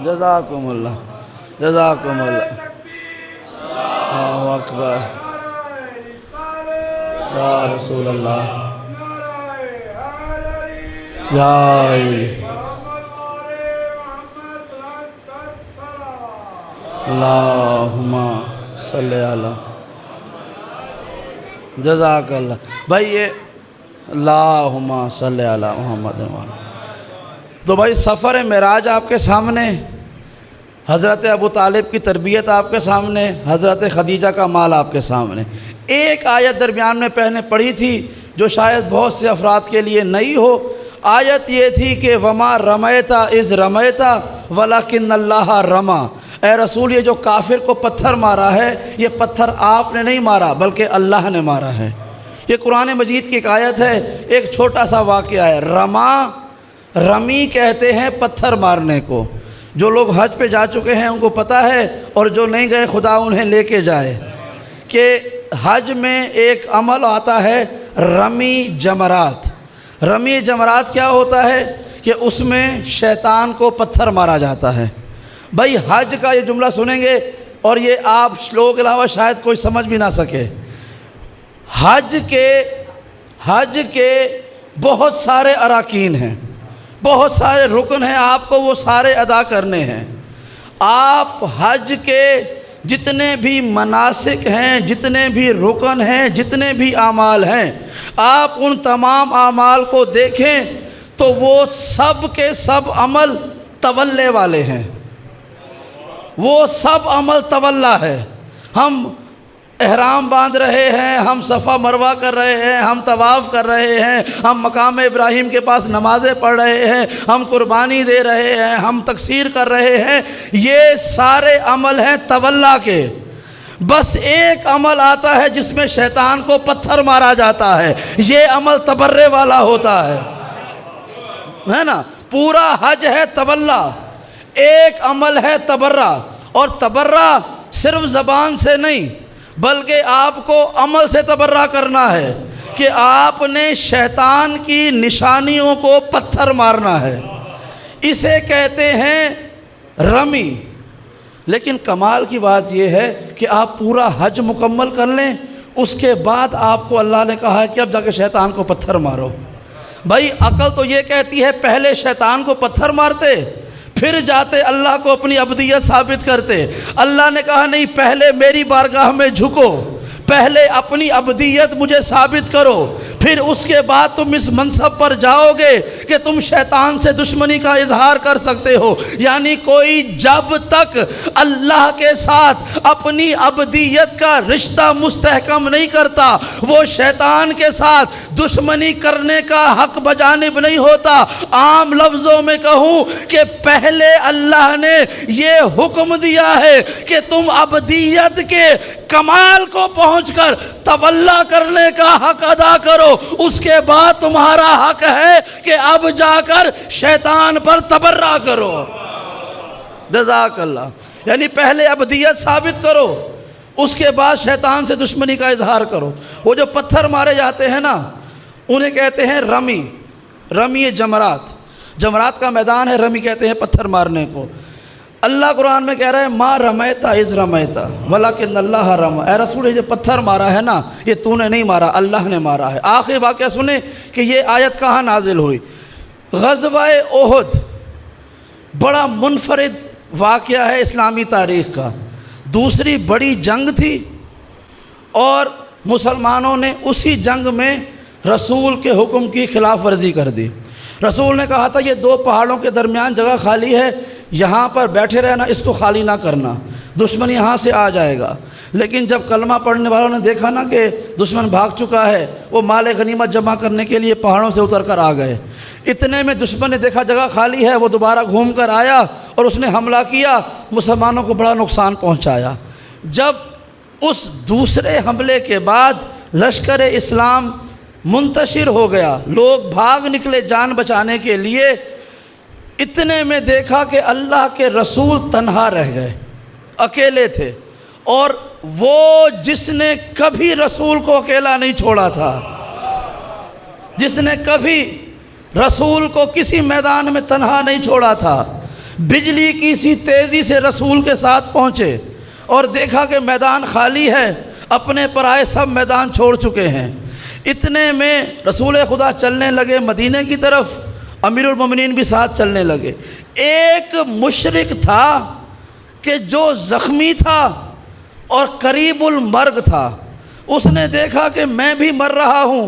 Speaker 1: جزاکم اللہ، جزاکم اللہ۔ اللہ اکبر، یا رسول اللہ، یا الہ اللہم صلی اللہ۔ جزاک اللہ بھائی، یہ اللہم صلی اللہ محمد۔ تو بھائی سفر معراج آپ کے سامنے، حضرت ابو طالب کی تربیت آپ کے سامنے، حضرت خدیجہ کا مال آپ کے سامنے۔ ایک آیت درمیان میں پہلے پڑھی تھی جو شاید بہت سے افراد کے لیے نئی ہو۔ آیت یہ تھی کہ وما رمیت اذ رمیت ولکن اللہ رما۔ اے رسول یہ جو کافر کو پتھر مارا ہے یہ پتھر آپ نے نہیں مارا بلکہ اللہ نے مارا ہے۔ یہ قرآن مجید کی ایک آیت ہے، ایک چھوٹا سا واقعہ ہے۔ رمی کہتے ہیں پتھر مارنے کو۔ جو لوگ حج پہ جا چکے ہیں ان کو پتہ ہے، اور جو نہیں گئے خدا انہیں لے کے جائے، کہ حج میں ایک عمل آتا ہے رمی جمرات۔ رمی جمرات کیا ہوتا ہے کہ اس میں شیطان کو پتھر مارا جاتا ہے۔ بھائی حج کا یہ جملہ سنیں گے اور یہ آپ لوگوں کے علاوہ شاید کوئی سمجھ بھی نہ سکے۔ حج کے بہت سارے اراکین ہیں، بہت سارے رکن ہیں، آپ کو وہ سارے ادا کرنے ہیں۔ آپ حج کے جتنے بھی مناسک ہیں، جتنے بھی رکن ہیں، جتنے بھی اعمال ہیں، آپ ان تمام اعمال کو دیکھیں تو وہ سب کے سب عمل تولے والے ہیں، وہ سب عمل تولا ہے۔ ہم احرام باندھ رہے ہیں، ہم صفا مروہ کر رہے ہیں، ہم طواف کر رہے ہیں، ہم مقام ابراہیم کے پاس نمازیں پڑھ رہے ہیں، ہم قربانی دے رہے ہیں، ہم تکثیر کر رہے ہیں، یہ سارے عمل ہیں تولا کے۔ بس ایک عمل آتا ہے جس میں شیطان کو پتھر مارا جاتا ہے، یہ عمل تبرے والا ہوتا ہے نا۔ پورا حج ہے تولا، ایک عمل ہے تبرہ، اور تبرہ صرف زبان سے نہیں بلکہ آپ کو عمل سے تبرہ کرنا ہے کہ آپ نے شیطان کی نشانیوں کو پتھر مارنا ہے، اسے کہتے ہیں رمی۔ لیکن کمال کی بات یہ ہے کہ آپ پورا حج مکمل کر لیں، اس کے بعد آپ کو اللہ نے کہا ہے کہ اب جا کے شیطان کو پتھر مارو۔ بھائی عقل تو یہ کہتی ہے پہلے شیطان کو پتھر مارتے پھر جاتے اللہ کو اپنی عبدیت ثابت کرتے۔ اللہ نے کہا نہیں، پہلے میری بارگاہ میں جھکو، پہلے اپنی عبدیت مجھے ثابت کرو، پھر پھر اس کے بعد تم اس منصب پر جاؤ گے کہ تم شیطان سے دشمنی کا اظہار کر سکتے ہو۔ یعنی کوئی جب تک اللہ کے ساتھ اپنی عبدیت کا رشتہ مستحکم نہیں کرتا، وہ شیطان کے ساتھ دشمنی کرنے کا حق بجانب نہیں ہوتا۔ عام لفظوں میں کہوں کہ پہلے اللہ نے یہ حکم دیا ہے کہ تم عبدیت کے کمال کو پہنچ کر تولا کرنے کا حق ادا کرو، اس کے بعد تمہارا حق ہے کہ اب جا کر شیطان پر تبرہ کرو۔ جزاک اللہ۔ یعنی پہلے عبدیت ثابت کرو، اس کے بعد شیطان سے دشمنی کا اظہار کرو۔ وہ جو پتھر مارے جاتے ہیں نا، انہیں کہتے ہیں رمی۔ رمی جمرات، جمرات کا میدان ہے، رمی کہتے ہیں پتھر مارنے کو۔ اللہ قرآن میں کہہ رہا ہے ما رمیتا اذ رمیتا ولکن اللہ رمی۔ اے رسول، یہ جو پتھر مارا ہے نا، یہ تو نے نہیں مارا، اللہ نے مارا ہے۔ آخری واقعہ سنیں کہ یہ آیت کہاں نازل ہوئی۔ غزوہ احد بڑا منفرد واقعہ ہے اسلامی تاریخ کا۔ دوسری بڑی جنگ تھی اور مسلمانوں نے اسی جنگ میں رسول کے حکم کی خلاف ورزی کر دی۔ رسول نے کہا تھا یہ دو پہاڑوں کے درمیان جگہ خالی ہے، یہاں پر بیٹھے رہنا، اس کو خالی نہ کرنا، دشمن یہاں سے آ جائے گا۔ لیکن جب کلمہ پڑھنے والوں نے دیکھا نا کہ دشمن بھاگ چکا ہے، وہ مال غنیمت جمع کرنے کے لیے پہاڑوں سے اتر کر آ گئے۔ اتنے میں دشمن نے دیکھا جگہ خالی ہے، وہ دوبارہ گھوم کر آیا اور اس نے حملہ کیا، مسلمانوں کو بڑا نقصان پہنچایا۔ جب اس دوسرے حملے کے بعد لشکر اسلام منتشر ہو گیا، لوگ بھاگ نکلے جان بچانے کے لیے، اتنے میں دیکھا کہ اللہ کے رسول تنہا رہ گئے، اکیلے تھے۔ اور وہ جس نے کبھی رسول کو اکیلا نہیں چھوڑا تھا، جس نے کبھی رسول کو کسی میدان میں تنہا نہیں چھوڑا تھا، بجلی کی سی تیزی سے رسول کے ساتھ پہنچے اور دیکھا کہ میدان خالی ہے، اپنے پرائے سب میدان چھوڑ چکے ہیں۔ اتنے میں رسول خدا چلنے لگے مدینہ کی طرف، امیر المومنین بھی ساتھ چلنے لگے۔ ایک مشرک تھا کہ جو زخمی تھا اور قریب المرگ تھا، اس نے دیکھا کہ میں بھی مر رہا ہوں،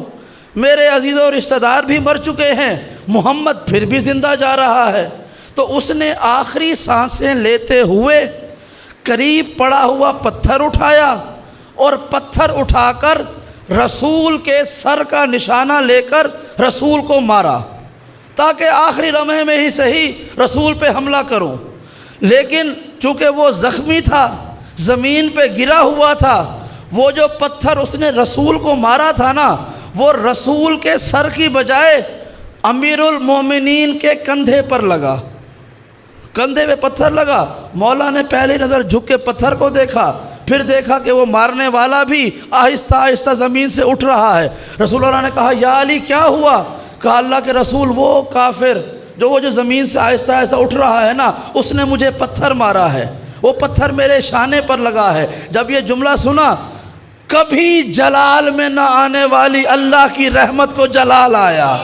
Speaker 1: میرے عزیز و رشتہ دار بھی مر چکے ہیں، محمد پھر بھی زندہ جا رہا ہے۔ تو اس نے آخری سانسیں لیتے ہوئے قریب پڑا ہوا پتھر اٹھایا اور پتھر اٹھا کر رسول کے سر کا نشانہ لے کر رسول کو مارا، تاکہ آخری لمحے میں ہی صحیح رسول پہ حملہ کروں۔ لیکن چونکہ وہ زخمی تھا، زمین پہ گرا ہوا تھا، وہ جو پتھر اس نے رسول کو مارا تھا نا، وہ رسول کے سر کی بجائے امیر المومنین کے کندھے پر لگا، کندھے پہ پتھر لگا۔ مولا نے پہلی نظر جھک کے پتھر کو دیکھا، پھر دیکھا کہ وہ مارنے والا بھی آہستہ آہستہ زمین سے اٹھ رہا ہے۔ رسول اللہ نے کہا یا علی کیا ہوا؟ کہا اللہ کے رسول وہ کافر جو زمین سے آہستہ آہستہ اٹھ رہا ہے نا، اس نے مجھے پتھر مارا ہے، وہ پتھر میرے شانے پر لگا ہے۔ جب یہ جملہ سنا، کبھی جلال میں نہ آنے والی اللہ کی رحمت کو جلال آیا،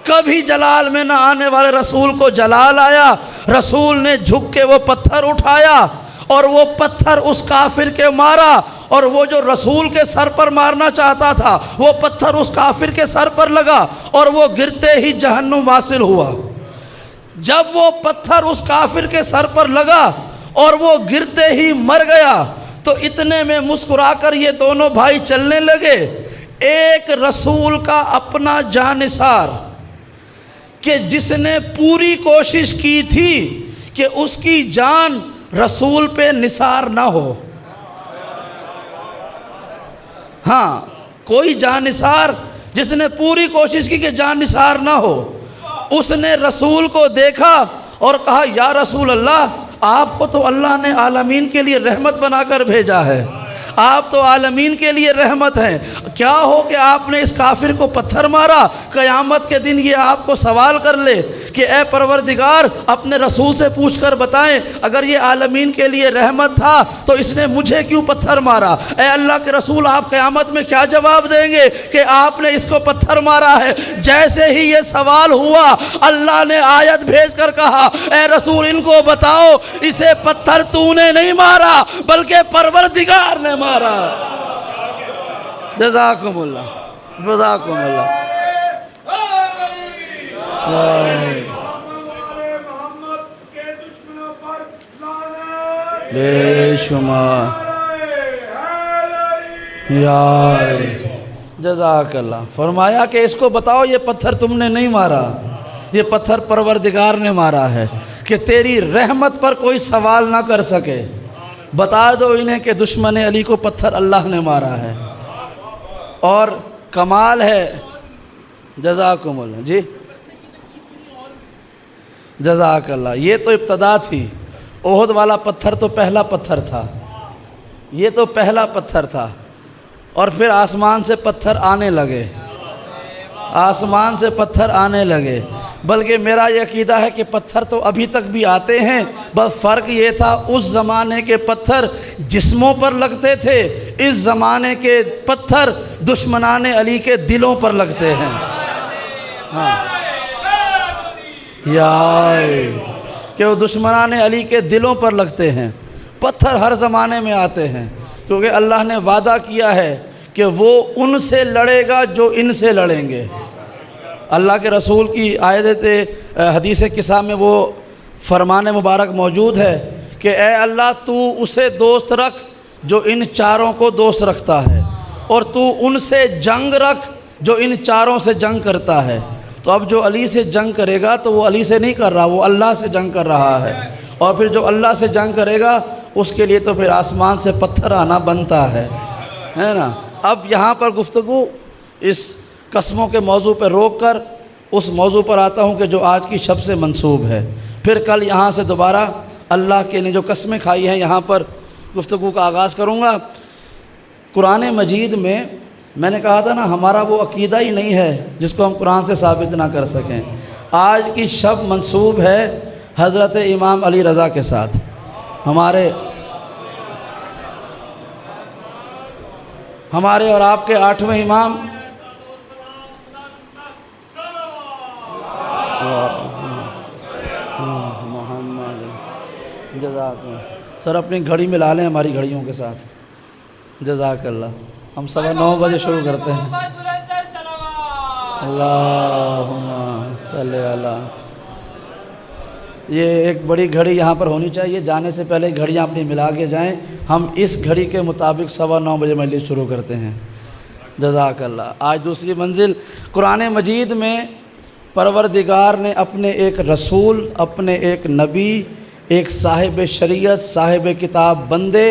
Speaker 1: کبھی جلال میں نہ آنے والے رسول کو جلال آیا۔ رسول نے جھک کے وہ پتھر اٹھایا اور وہ پتھر اس کافر کے مارا، اور وہ جو رسول کے سر پر مارنا چاہتا تھا وہ پتھر اس کافر کے سر پر لگا اور وہ گرتے ہی جہنم واصل ہوا۔ جب وہ پتھر اس کافر کے سر پر لگا اور وہ گرتے ہی مر گیا، تو اتنے میں مسکرا کر یہ دونوں بھائی چلنے لگے۔ ایک رسول کا اپنا جانثار کہ جس نے پوری کوشش کی تھی کہ اس کی جان رسول پہ نثار نہ ہو۔ ہاں، کوئی جانثار جس نے پوری کوشش کی کہ جان نثار نہ ہو، اس نے رسول کو دیکھا اور کہا یا رسول اللہ، آپ کو تو اللہ نے عالمین کے لیے رحمت بنا کر بھیجا ہے، آپ تو عالمین کے لیے رحمت ہیں، کیا ہو کہ آپ نے اس کافر کو پتھر مارا؟ قیامت کے دن یہ آپ کو سوال کر لے کہ اے پروردگار، اپنے رسول سے پوچھ کر بتائیں، اگر یہ عالمین کے لیے رحمت تھا تو اس نے مجھے کیوں پتھر مارا؟ اے اللہ کے رسول، آپ قیامت میں کیا جواب دیں گے کہ آپ نے اس کو پتھر مارا ہے؟ جیسے ہی یہ سوال ہوا، اللہ نے آیت بھیج کر کہا اے رسول ان کو بتاؤ، اسے پتھر تو نے نہیں مارا بلکہ پروردگار نے مارا۔ جزاکم اللہ۔ جزاکم اللہ۔
Speaker 2: محمد کے دشمنوں پر لعنت
Speaker 1: بے شمار یا جزاک اللہ۔ فرمایا کہ اس کو بتاؤ یہ پتھر تم نے نہیں مارا، یہ پتھر پروردگار نے مارا ہے کہ تیری رحمت پر کوئی سوال نہ کر سکے۔ بتا دو انہیں کہ دشمن علی کو پتھر اللہ نے مارا ہے۔ اور کمال ہے، جزاکم اللہ جی، جزاک اللہ۔ یہ تو ابتدا تھی، احد والا پتھر تو پہلا پتھر تھا، یہ تو پہلا پتھر تھا، اور پھر آسمان سے پتھر آنے لگے، آسمان سے پتھر آنے لگے۔ بلکہ میرا یہ عقیدہ ہے کہ پتھر تو ابھی تک بھی آتے ہیں، بس فرق یہ تھا اس زمانے کے پتھر جسموں پر لگتے تھے، اس زمانے کے پتھر دشمنان علی کے دلوں پر لگتے ہیں۔ ہاں یا کہ وہ دشمنان علی کے دلوں پر لگتے ہیں۔ پتھر ہر زمانے میں آتے ہیں، کیونکہ اللہ نے وعدہ کیا ہے کہ وہ ان سے لڑے گا جو ان سے لڑیں گے۔ اللہ کے رسول کی آیت حدیث قصہ میں وہ فرمان مبارک موجود ہے کہ اے اللہ تو اسے دوست رکھ جو ان چاروں کو دوست رکھتا ہے، اور تو ان سے جنگ رکھ جو ان چاروں سے جنگ کرتا ہے۔ تو اب جو علی سے جنگ کرے گا تو وہ علی سے نہیں کر رہا، وہ اللہ سے جنگ کر رہا ہے، اور پھر جو اللہ سے جنگ کرے گا اس کے لیے تو پھر آسمان سے پتھر آنا بنتا ہے نا۔ اب یہاں پر گفتگو اس قسموں کے موضوع پر روک کر اس موضوع پر آتا ہوں کہ جو آج کی شب سے منسوب ہے، پھر کل یہاں سے دوبارہ اللہ کے نے جو قسمیں کھائی ہیں یہاں پر گفتگو کا آغاز کروں گا۔ قرآن مجید میں نے کہا تھا نا، ہمارا وہ عقیدہ ہی نہیں ہے جس کو ہم قرآن سے ثابت نہ کر سکیں۔ آج کی شب منسوب ہے حضرت امام علی رضا کے ساتھ، ہمارے اور آپ کے 8ویں امام محمد۔ جزاک اللہ سر، اپنی گھڑی ملا لیں ہماری گھڑیوں کے ساتھ، جزاک اللہ۔ ہم 9:15 بجے شروع کرتے ہیں۔ اللہم صلی اللہ۔ یہ ایک بڑی گھڑی یہاں پر ہونی چاہیے، جانے سے پہلے گھڑیاں اپنی ملا کے جائیں۔ ہم اس گھڑی کے مطابق 9:15 بجے مجلس شروع کرتے ہیں، جزاک اللہ۔ آج دوسری منزل، قرآن مجید میں پروردگار نے اپنے ایک رسول، اپنے ایک نبی، ایک صاحب شریعت، صاحب کتاب بندے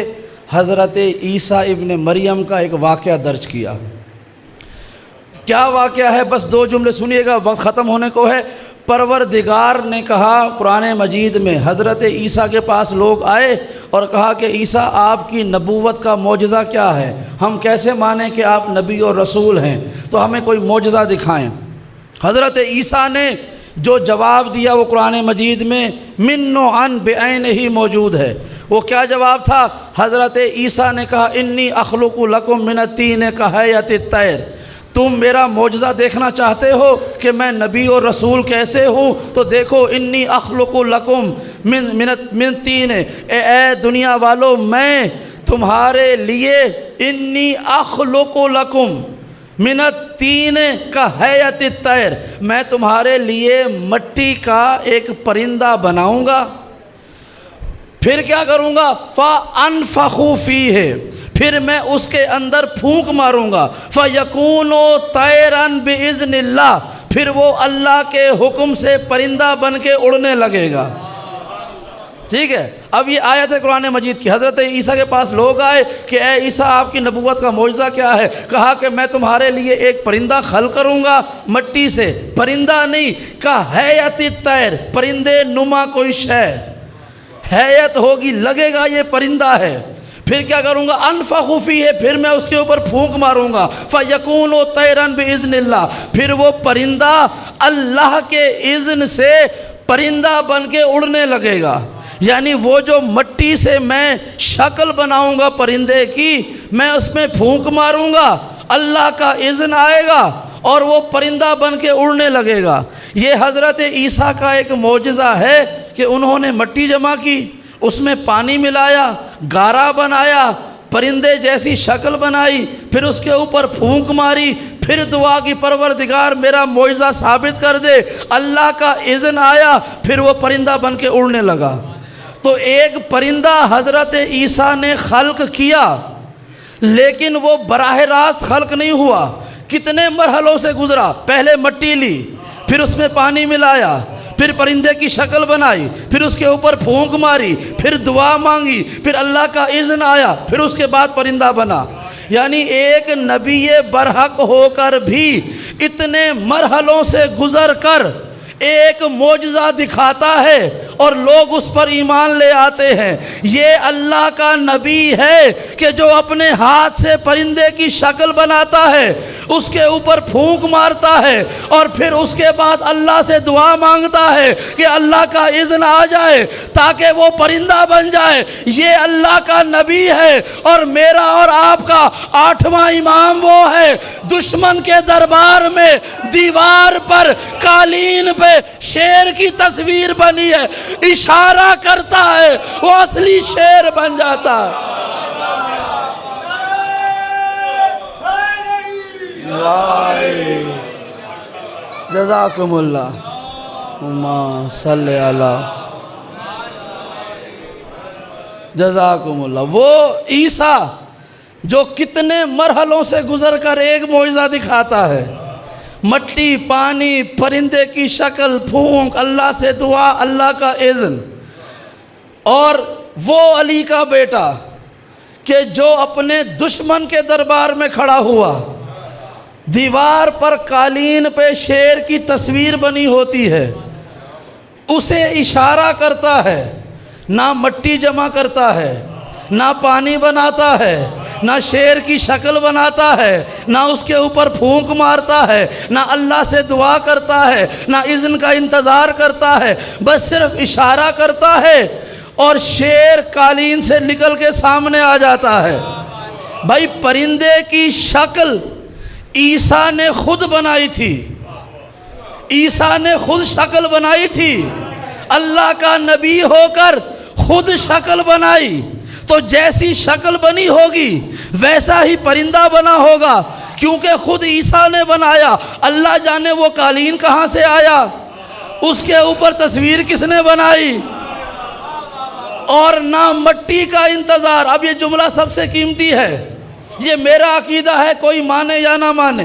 Speaker 1: حضرت عیسیٰ ابن مریم کا ایک واقعہ درج کیا۔ کیا واقعہ ہے؟ بس 2 جملے سنیے گا، وقت ختم ہونے کو ہے۔ پروردگار نے کہا قرآن مجید میں، حضرت عیسیٰ کے پاس لوگ آئے اور کہا کہ عیسیٰ آپ کی نبوت کا معجزہ کیا ہے؟ ہم کیسے مانیں کہ آپ نبی اور رسول ہیں؟ تو ہمیں کوئی معجزہ دکھائیں۔ حضرت عیسیٰ نے جو جواب دیا وہ قرآن مجید میں من و عن بعین ہی موجود ہے۔ وہ کیا جواب تھا؟ حضرت عیسیٰ نے کہا انی اخلق لکم من الطین کہیئۃ الطیر۔ تم میرا معجزہ دیکھنا چاہتے ہو کہ میں نبی اور رسول کیسے ہوں؟ تو دیکھو انی اخلق لکم من طین، اے دنیا والو میں تمہارے لیے انی اخلق لکم من الطین کہیئۃ الطیر، میں تمہارے لیے مٹی کا ایک پرندہ بناؤں گا، پھر کیا کروں گا؟ فَأَنفَخُ فِيهِ، پھر میں اس کے اندر پھونک ماروں گا، فَيَكُونُ طَيْرًا بِإِذْنِ اللَّهِ، پھر وہ اللہ کے حکم سے پرندہ بن کے اڑنے لگے گا۔ ٹھیک ہے، اب یہ آیت ہے قرآن مجید کی۔ حضرت عیسیٰ کے پاس لوگ آئے کہ اے عیسیٰ آپ کی نبوت کا معجزہ کیا ہے؟ کہا کہ میں تمہارے لیے ایک پرندہ خلق کروں گا مٹی سے، پرندہ نہیں، کہیئۃ الطیر، پرندے نما کوئی شے، حیت ہوگی، لگے گا یہ پرندہ ہے، پھر کیا کروں گا؟ انفخ فیہ، پھر میں اس کے اوپر پھونک ماروں گا، فیکون طیرا باذن اللہ، پھر وہ پرندہ اللہ کے اذن سے پرندہ بن کے اڑنے لگے گا۔ یعنی وہ جو مٹی سے میں شکل بناؤں گا پرندے کی، میں اس میں پھونک ماروں گا، اللہ کا اذن آئے گا اور وہ پرندہ بن کے اڑنے لگے گا۔ یہ حضرت عیسیٰ کا ایک معجزہ ہے کہ انہوں نے مٹی جمع کی، اس میں پانی ملایا، گارا بنایا، پرندے جیسی شکل بنائی، پھر اس کے اوپر پھونک ماری، پھر دعا کی پروردگار میرا معجزہ ثابت کر دے، اللہ کا اذن آیا، پھر وہ پرندہ بن کے اڑنے لگا۔ تو ایک پرندہ حضرت عیسیٰ نے خلق کیا، لیکن وہ براہ راست خلق نہیں ہوا، کتنے مرحلوں سے گزرا۔ پہلے مٹی لی، پھر اس میں پانی ملایا، پھر پرندے کی شکل بنائی، پھر اس کے اوپر پھونک ماری، پھر دعا مانگی، پھر اللہ کا اذن آیا، پھر اس کے بعد پرندہ بنا۔ یعنی ایک نبی برحق ہو کر بھی اتنے مرحلوں سے گزر کر ایک معجزہ دکھاتا ہے اور لوگ اس پر ایمان لے آتے ہیں۔ یہ اللہ کا نبی ہے کہ جو اپنے ہاتھ سے پرندے کی شکل بناتا ہے، اس کے اوپر پھونک مارتا ہے، اور پھر اس کے بعد اللہ سے دعا مانگتا ہے کہ اللہ کا اذن آ جائے تاکہ وہ پرندہ بن جائے۔ یہ اللہ کا نبی ہے، اور میرا اور آپ کا 8واں امام وہ ہے۔ دشمن کے دربار میں دیوار پر، قالین پہ شیر کی تصویر بنی ہے، اشارہ کرتا ہے، وہ اصلی شیر بن جاتا ہے۔ جزاکم اللہ، اللہم صلی اللہ، جزاکم اللہ۔ وہ عیسیٰ جو کتنے مرحلوں سے گزر کر ایک معجزہ دکھاتا ہے، مٹی، پانی، پرندے کی شکل، پھونک، اللہ سے دعا، اللہ کا اذن۔ اور وہ علی کا بیٹا کہ جو اپنے دشمن کے دربار میں کھڑا ہوا، دیوار پر قالین پہ شیر کی تصویر بنی ہوتی ہے، اسے اشارہ کرتا ہے، نہ مٹی جمع کرتا ہے، نہ پانی بناتا ہے، نہ شیر کی شکل بناتا ہے، نہ اس کے اوپر پھونک مارتا ہے، نہ اللہ سے دعا کرتا ہے، نہ اذن کا انتظار کرتا ہے، بس صرف اشارہ کرتا ہے اور شیر قالین سے نکل کے سامنے آ جاتا ہے۔ بھائی پرندے کی شکل عیسیٰ نے خود بنائی تھی، عیسیٰ نے خود شکل بنائی تھی، اللہ کا نبی ہو کر خود شکل بنائی، تو جیسی شکل بنی ہوگی ویسا ہی پرندہ بنا ہوگا، کیونکہ خود عیسیٰ نے بنایا۔ اللہ جانے وہ قالین کہاں سے آیا، اس کے اوپر تصویر کس نے بنائی، اور نہ مٹی کا انتظار۔ اب یہ جملہ سب سے قیمتی ہے، یہ میرا عقیدہ ہے، کوئی مانے یا نہ مانے،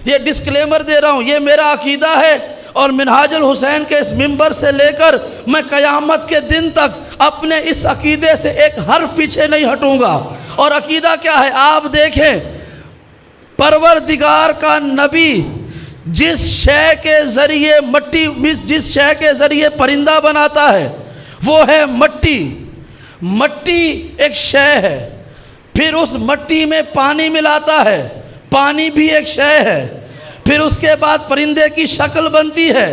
Speaker 1: یہ ڈسکلیمر دے رہا ہوں، یہ میرا عقیدہ ہے، اور منہاج الحسین کے اس منبر سے لے کر میں قیامت کے دن تک اپنے اس عقیدے سے ایک حرف پیچھے نہیں ہٹوں گا۔ اور عقیدہ کیا ہے آپ دیکھیں، پروردگار کا نبی جس شے کے ذریعے جس شے کے ذریعے پرندہ بناتا ہے وہ ہے مٹی۔ مٹی ایک شے ہے، پھر اس مٹی میں پانی ملاتا ہے، پانی بھی ایک شے ہے، پھر اس کے بعد پرندے کی شکل بنتی ہے،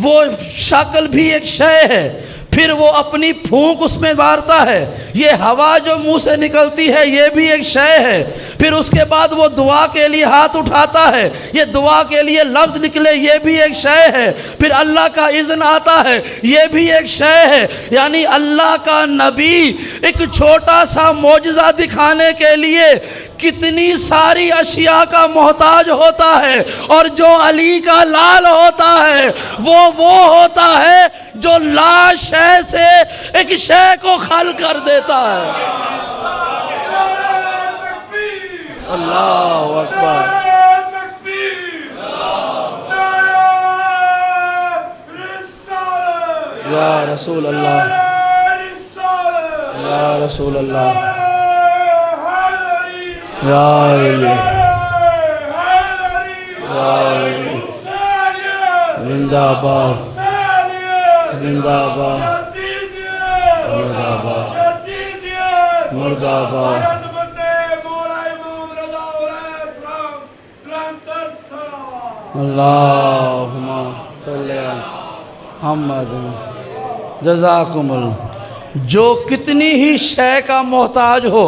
Speaker 1: وہ شکل بھی ایک شے ہے، پھر وہ اپنی پھونک اس میں مارتا ہے، یہ ہوا جو منہ سے نکلتی ہے یہ بھی ایک شے ہے، پھر اس کے بعد وہ دعا کے لیے ہاتھ اٹھاتا ہے، یہ دعا کے لیے لفظ نکلے یہ بھی ایک شے ہے، پھر اللہ کا اذن آتا ہے یہ بھی ایک شے ہے۔ یعنی اللہ کا نبی ایک چھوٹا سا معجزہ دکھانے کے لیے کتنی ساری اشیاء کا محتاج ہوتا ہے، اور جو علی کا لال ہوتا ہے وہ ہوتا ہے جو لا شے سے ایک شے کو خل کر دیتا ہے۔ اللہ اکبر، یا رسول اللہ، یا رسول اللہ، یا علی، یا علی، زندہ باد، زندہ باد، مردہ باد، مردہ باد۔ اللہم صلی علی محمد، جزاکم اللہ۔ جو کتنی ہی شے کا محتاج ہو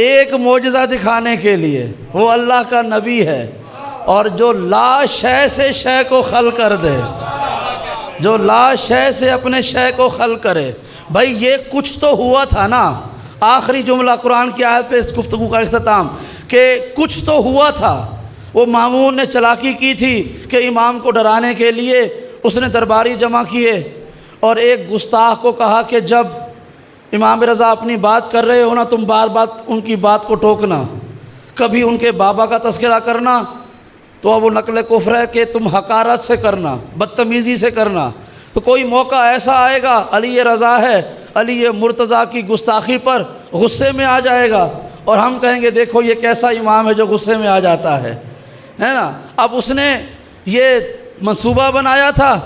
Speaker 1: ایک معجزہ دکھانے کے لیے وہ اللہ کا نبی ہے، اور جو لا شے سے شے کو خل کر دے، جو لا شے سے اپنے شے کو خل کرے۔ بھائی یہ کچھ تو ہوا تھا نا، آخری جملہ قرآن کی آیت پہ اس گفتگو کا اختتام، کہ کچھ تو ہوا تھا۔ وہ مامون نے چلاکی کی تھی کہ امام کو ڈرانے کے لیے اس نے درباری جمع کیے اور ایک گستاخ کو کہا کہ جب امام رضا اپنی بات کر رہے ہو نا تم بار بار ان کی بات کو ٹوکنا، کبھی ان کے بابا کا تذکرہ کرنا تو اب وہ نقل کفر ہے کہ تم حقارت سے کرنا، بدتمیزی سے کرنا، تو کوئی موقع ایسا آئے گا علی رضا ہے، علی مرتضیٰ کی گستاخی پر غصے میں آ جائے گا اور ہم کہیں گے دیکھو یہ کیسا امام ہے جو غصے میں آ جاتا ہے نا۔ اب اس نے یہ منصوبہ بنایا تھا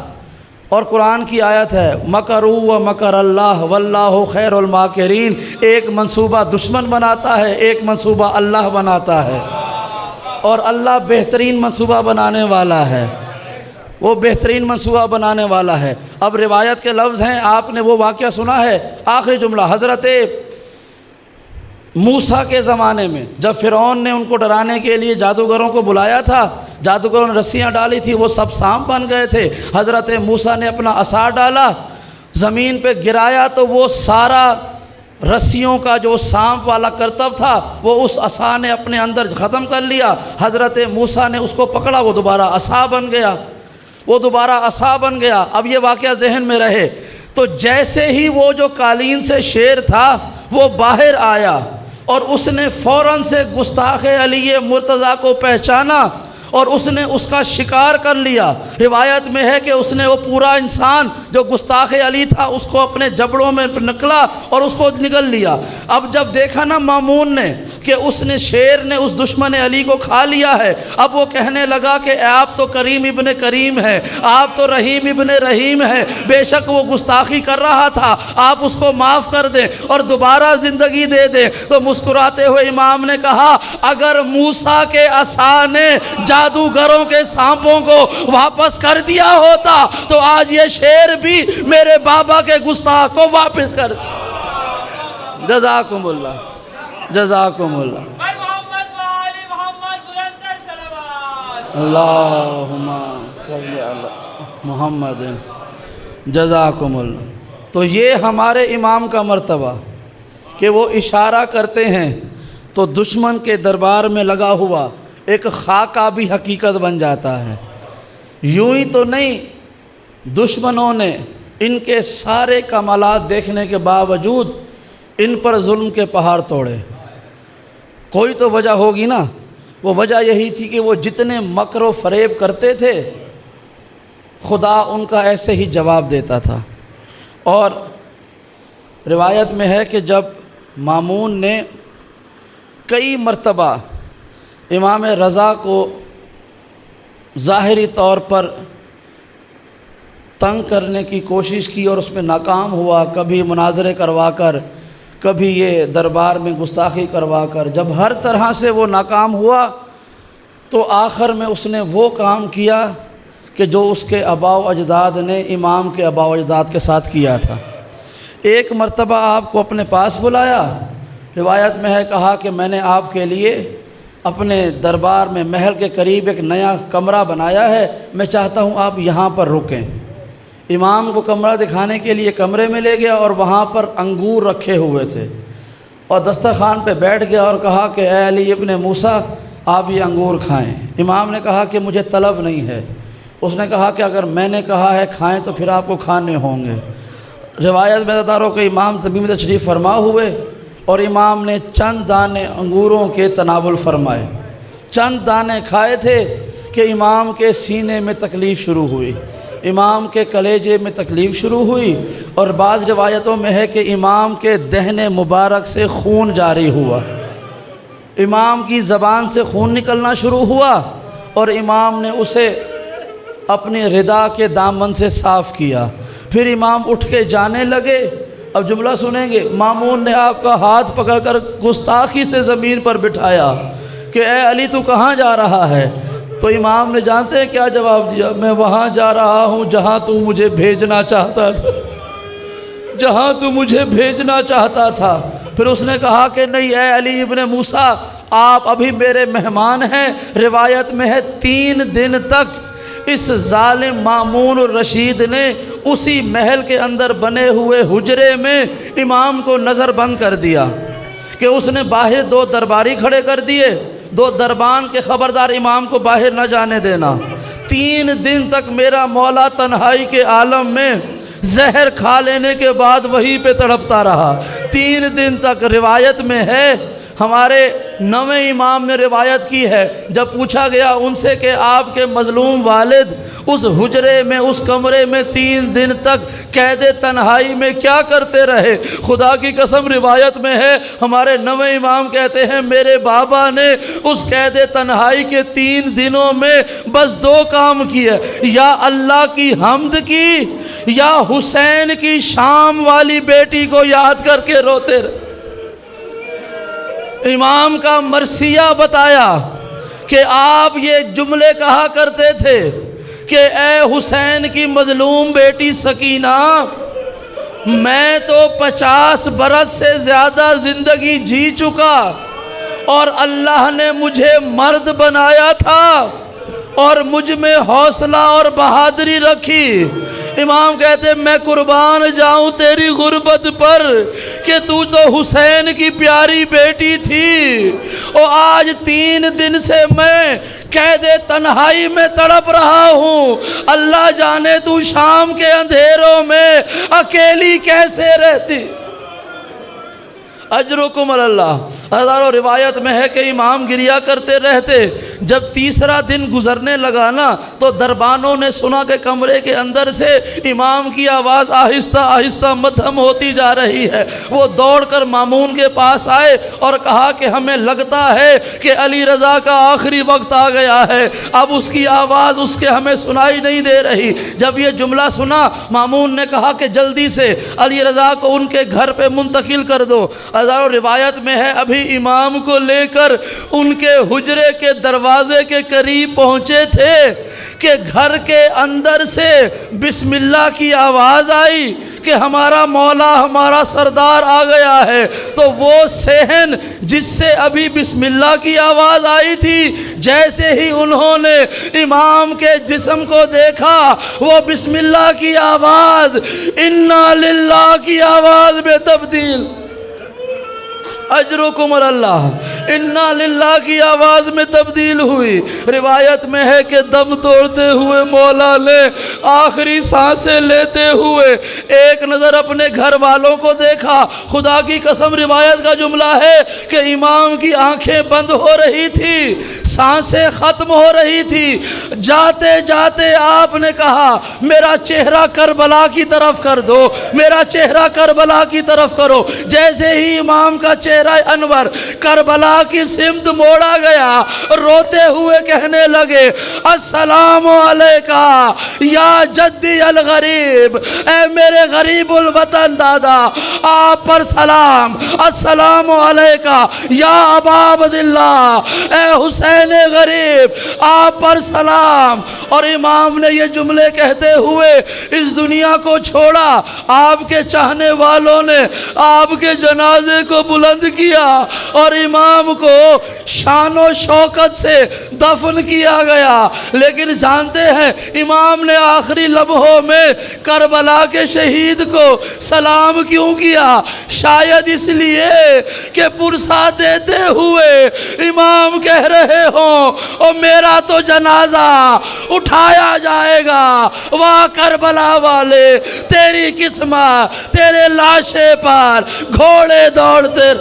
Speaker 1: اور قرآن کی آیت ہے مکروا و مکر اللہ واللہ خیر الماکرین، ایک منصوبہ دشمن بناتا ہے، ایک منصوبہ اللہ بناتا ہے، اور اللہ بہترین منصوبہ بنانے والا ہے، وہ بہترین منصوبہ بنانے والا ہے۔ اب روایت کے لفظ ہیں، آپ نے وہ واقعہ سنا ہے، آخری جملہ، حضرت موسیٰ کے زمانے میں جب فرعون نے ان کو ڈرانے کے لیے جادوگروں کو بلایا تھا، جادوگروں نے رسیاں ڈالی تھی، وہ سب سانپ بن گئے تھے، حضرت موسیٰ نے اپنا عصا ڈالا، زمین پہ گرایا تو وہ سارا رسیوں کا جو سانپ والا کرتب تھا وہ اس عصا نے اپنے اندر ختم کر لیا۔ حضرت موسیٰ نے اس کو پکڑا، وہ دوبارہ عصا بن گیا، وہ دوبارہ عصا بن گیا۔ اب یہ واقعہ ذہن میں رہے تو جیسے ہی وہ جو قالین سے شیر تھا وہ باہر آیا اور اس نے فوراً سے گستاخ علی مرتضیٰ کو پہچانا اور اس نے اس کا شکار کر لیا۔ روایت میں ہے کہ اس نے وہ پورا انسان جو گستاخ علی تھا اس کو اپنے جبڑوں میں نکلا اور اس کو نگل لیا۔ اب جب دیکھا نا مامون نے کہ اس نے شیر نے اس دشمن علی کو کھا لیا ہے، اب وہ کہنے لگا کہ آپ تو کریم ابن کریم ہے، آپ تو رحیم ابن رحیم ہے، بے شک وہ گستاخی کر رہا تھا، آپ اس کو معاف کر دیں اور دوبارہ زندگی دے دیں۔ تو مسکراتے ہوئے امام نے کہا اگر موسیٰ کے عصا نے جادوگروں کے سانپوں کو واپس کر دیا ہوتا تو آج یہ شیر بھی میرے بابا کے گستاخ کو واپس کر دیا۔ جزاکم اللہ، جزاکم اللہ، اللہم صلی علی محمد، جزاکم اللہ۔ تو یہ ہمارے امام کا مرتبہ کہ وہ اشارہ کرتے ہیں تو دشمن کے دربار میں لگا ہوا ایک خاکہ بھی حقیقت بن جاتا ہے۔ یوں ہی تو نہیں، دشمنوں نے ان کے سارے کمالات دیکھنے کے باوجود ان پر ظلم کے پہاڑ توڑے۔ کوئی تو وجہ ہوگی نا، وہ وجہ یہی تھی کہ وہ جتنے مکر و فریب کرتے تھے خدا ان کا ایسے ہی جواب دیتا تھا۔ اور روایت میں ہے کہ جب مامون نے کئی مرتبہ امام رضا کو ظاہری طور پر تنگ کرنے کی کوشش کی اور اس میں ناکام ہوا، کبھی مناظرے کروا کر، کبھی یہ دربار میں گستاخی کروا کر، جب ہر طرح سے وہ ناکام ہوا تو آخر میں اس نے وہ کام کیا کہ جو اس کے آباء و اجداد نے امام کے آباء و اجداد کے ساتھ کیا تھا۔ ایک مرتبہ آپ کو اپنے پاس بلایا، روایت میں ہے کہا کہ میں نے آپ کے لیے اپنے دربار میں محل کے قریب ایک نیا کمرہ بنایا ہے، میں چاہتا ہوں آپ یہاں پر رکیں۔ امام کو کمرہ دکھانے کے لیے کمرے میں لے گیا اور وہاں پر انگور رکھے ہوئے تھے اور دسترخوان پہ بیٹھ گیا اور کہا کہ اے علی ابن موسیٰ آپ یہ انگور کھائیں۔ امام نے کہا کہ مجھے طلب نہیں ہے۔ اس نے کہا کہ اگر میں نے کہا ہے کھائیں تو پھر آپ کو کھانے ہوں گے۔ روایت میں بتا رہا ہوں کہ امام زمین میں تشریف فرما ہوئے اور امام نے چند دانے انگوروں کے تناول فرمائے، چند دانے کھائے تھے کہ امام کے سینے میں تکلیف شروع ہوئی، امام کے کلیجے میں تکلیف شروع ہوئی، اور بعض روایتوں میں ہے کہ امام کے دہن مبارک سے خون جاری ہوا، امام کی زبان سے خون نکلنا شروع ہوا اور امام نے اسے اپنی ردا کے دامن سے صاف کیا۔ پھر امام اٹھ کے جانے لگے۔ اب جملہ سنیں گے، مامون نے آپ کا ہاتھ پکڑ کر گستاخی سے زمین پر بٹھایا کہ اے علی تو کہاں جا رہا ہے؟ تو امام نے جانتے ہیں کیا جواب دیا؟ میں وہاں جا رہا ہوں جہاں تو مجھے بھیجنا چاہتا تھا، جہاں تو مجھے بھیجنا چاہتا تھا۔ پھر اس نے کہا کہ نہیں اے علی ابن موسیٰ آپ ابھی میرے مہمان ہیں۔ روایت میں ہے 3 دن تک اس ظالم مامون الرشید نے اسی محل کے اندر بنے ہوئے حجرے میں امام کو نظر بند کر دیا کہ اس نے باہر 2 درباری کھڑے کر دیے، دو دربان کے خبردار امام کو باہر نہ جانے دینا۔ 3 دن تک میرا مولا تنہائی کے عالم میں زہر کھا لینے کے بعد وہیں پہ تڑپتا رہا۔ 3 دن تک روایت میں ہے، ہمارے 9ویں امام نے روایت کی ہے، جب پوچھا گیا ان سے کہ آپ کے مظلوم والد اس حجرے میں، اس کمرے میں 3 دن تک قید تنہائی میں کیا کرتے رہے؟ خدا کی قسم روایت میں ہے، ہمارے 9ویں امام کہتے ہیں میرے بابا نے اس قید تنہائی کے 3 دنوں میں بس 2 کام کیے، یا اللہ کی حمد کی یا حسین کی شام والی بیٹی کو یاد کر کے روتے رہے۔ امام کا مرثیہ بتایا کہ آپ یہ جملے کہا کرتے تھے کہ اے حسین کی مظلوم بیٹی سکینہ، میں تو 50 برس سے زیادہ زندگی جی چکا اور اللہ نے مجھے مرد بنایا تھا اور مجھ میں حوصلہ اور بہادری رکھی۔ امام کہتے میں قربان جاؤں تیری غربت پر کہ تو حسین کی پیاری بیٹی تھی، اور آج 3 دن سے میں قید تنہائی میں تڑپ رہا ہوں۔ اللہ جانے تو شام کے اندھیروں میں اکیلی کیسے رہتی۔ اجرکم اللہ۔ ہزاروں روایت میں ہے کہ امام گریا کرتے رہتے۔ جب 3را دن گزرنے لگا نا تو دربانوں نے سنا کہ کمرے کے اندر سے امام کی آواز آہستہ آہستہ مدھم ہوتی جا رہی ہے۔ وہ دوڑ کر مامون کے پاس آئے اور کہا کہ ہمیں لگتا ہے کہ علی رضا کا آخری وقت آ گیا ہے، اب اس کی آواز اس کے ہمیں سنائی نہیں دے رہی۔ جب یہ جملہ سنا مامون نے کہا کہ جلدی سے علی رضا کو ان کے گھر پہ منتقل کر دو۔ ہزاروں روایت میں ہے ابھی امام کو لے کر ان کے حجرے کے دروازے کے قریب پہنچے تھے کہ گھر کے اندر سے بسم اللہ کی آواز آئی کہ ہمارا مولا ہمارا سردار آ گیا ہے۔ تو وہ صحن جس سے ابھی بسم اللہ کی آواز آئی تھی، جیسے ہی انہوں نے امام کے جسم کو دیکھا، وہ بسم اللہ کی آواز انا للہ کی آواز میں تبدیل۔ اجرکم اللہ۔ انا للہ کی آواز میں تبدیل ہوئی۔ روایت میں ہے کہ دم توڑتے ہوئے مولا نے آخری سانسیں لیتے ہوئے ایک نظر اپنے گھر والوں کو دیکھا۔ خدا کی قسم روایت کا جملہ ہے کہ امام کی آنکھیں بند ہو رہی تھی، سانسیں ختم ہو رہی تھی۔ جاتے جاتے آپ نے کہا میرا چہرہ کربلا کی طرف کر دو، میرا چہرہ کربلا کی طرف کرو۔ جیسے ہی امام کا چہرہ انور کربلا کی سمت موڑا گیا، روتے ہوئے کہنے لگے السلام علیکہ یا جدی الغریب، اے میرے غریب الوطن دادا آپ پر سلام، السلام علیکہ یا ابا عبداللہ، اے حسین غریب آپ پر سلام۔ اور امام نے یہ جملے کہتے ہوئے اس دنیا کو چھوڑا۔ آپ کے چاہنے والوں نے آپ کے جنازے کو بلند کیا اور امام کو شان و شوکت سے دفن کیا گیا۔ لیکن جانتے ہیں امام نے آخری لمحوں میں کربلا کے شہید کو سلام کیوں کیا؟ شاید اس لیے کہ پرسا دیتے ہوئے امام کہہ رہے ہوں اور میرا تو جنازہ اٹھایا جائے گا، واہ کربلا والے تیری قسمت، تیرے لاشے پر گھوڑے دوڑتے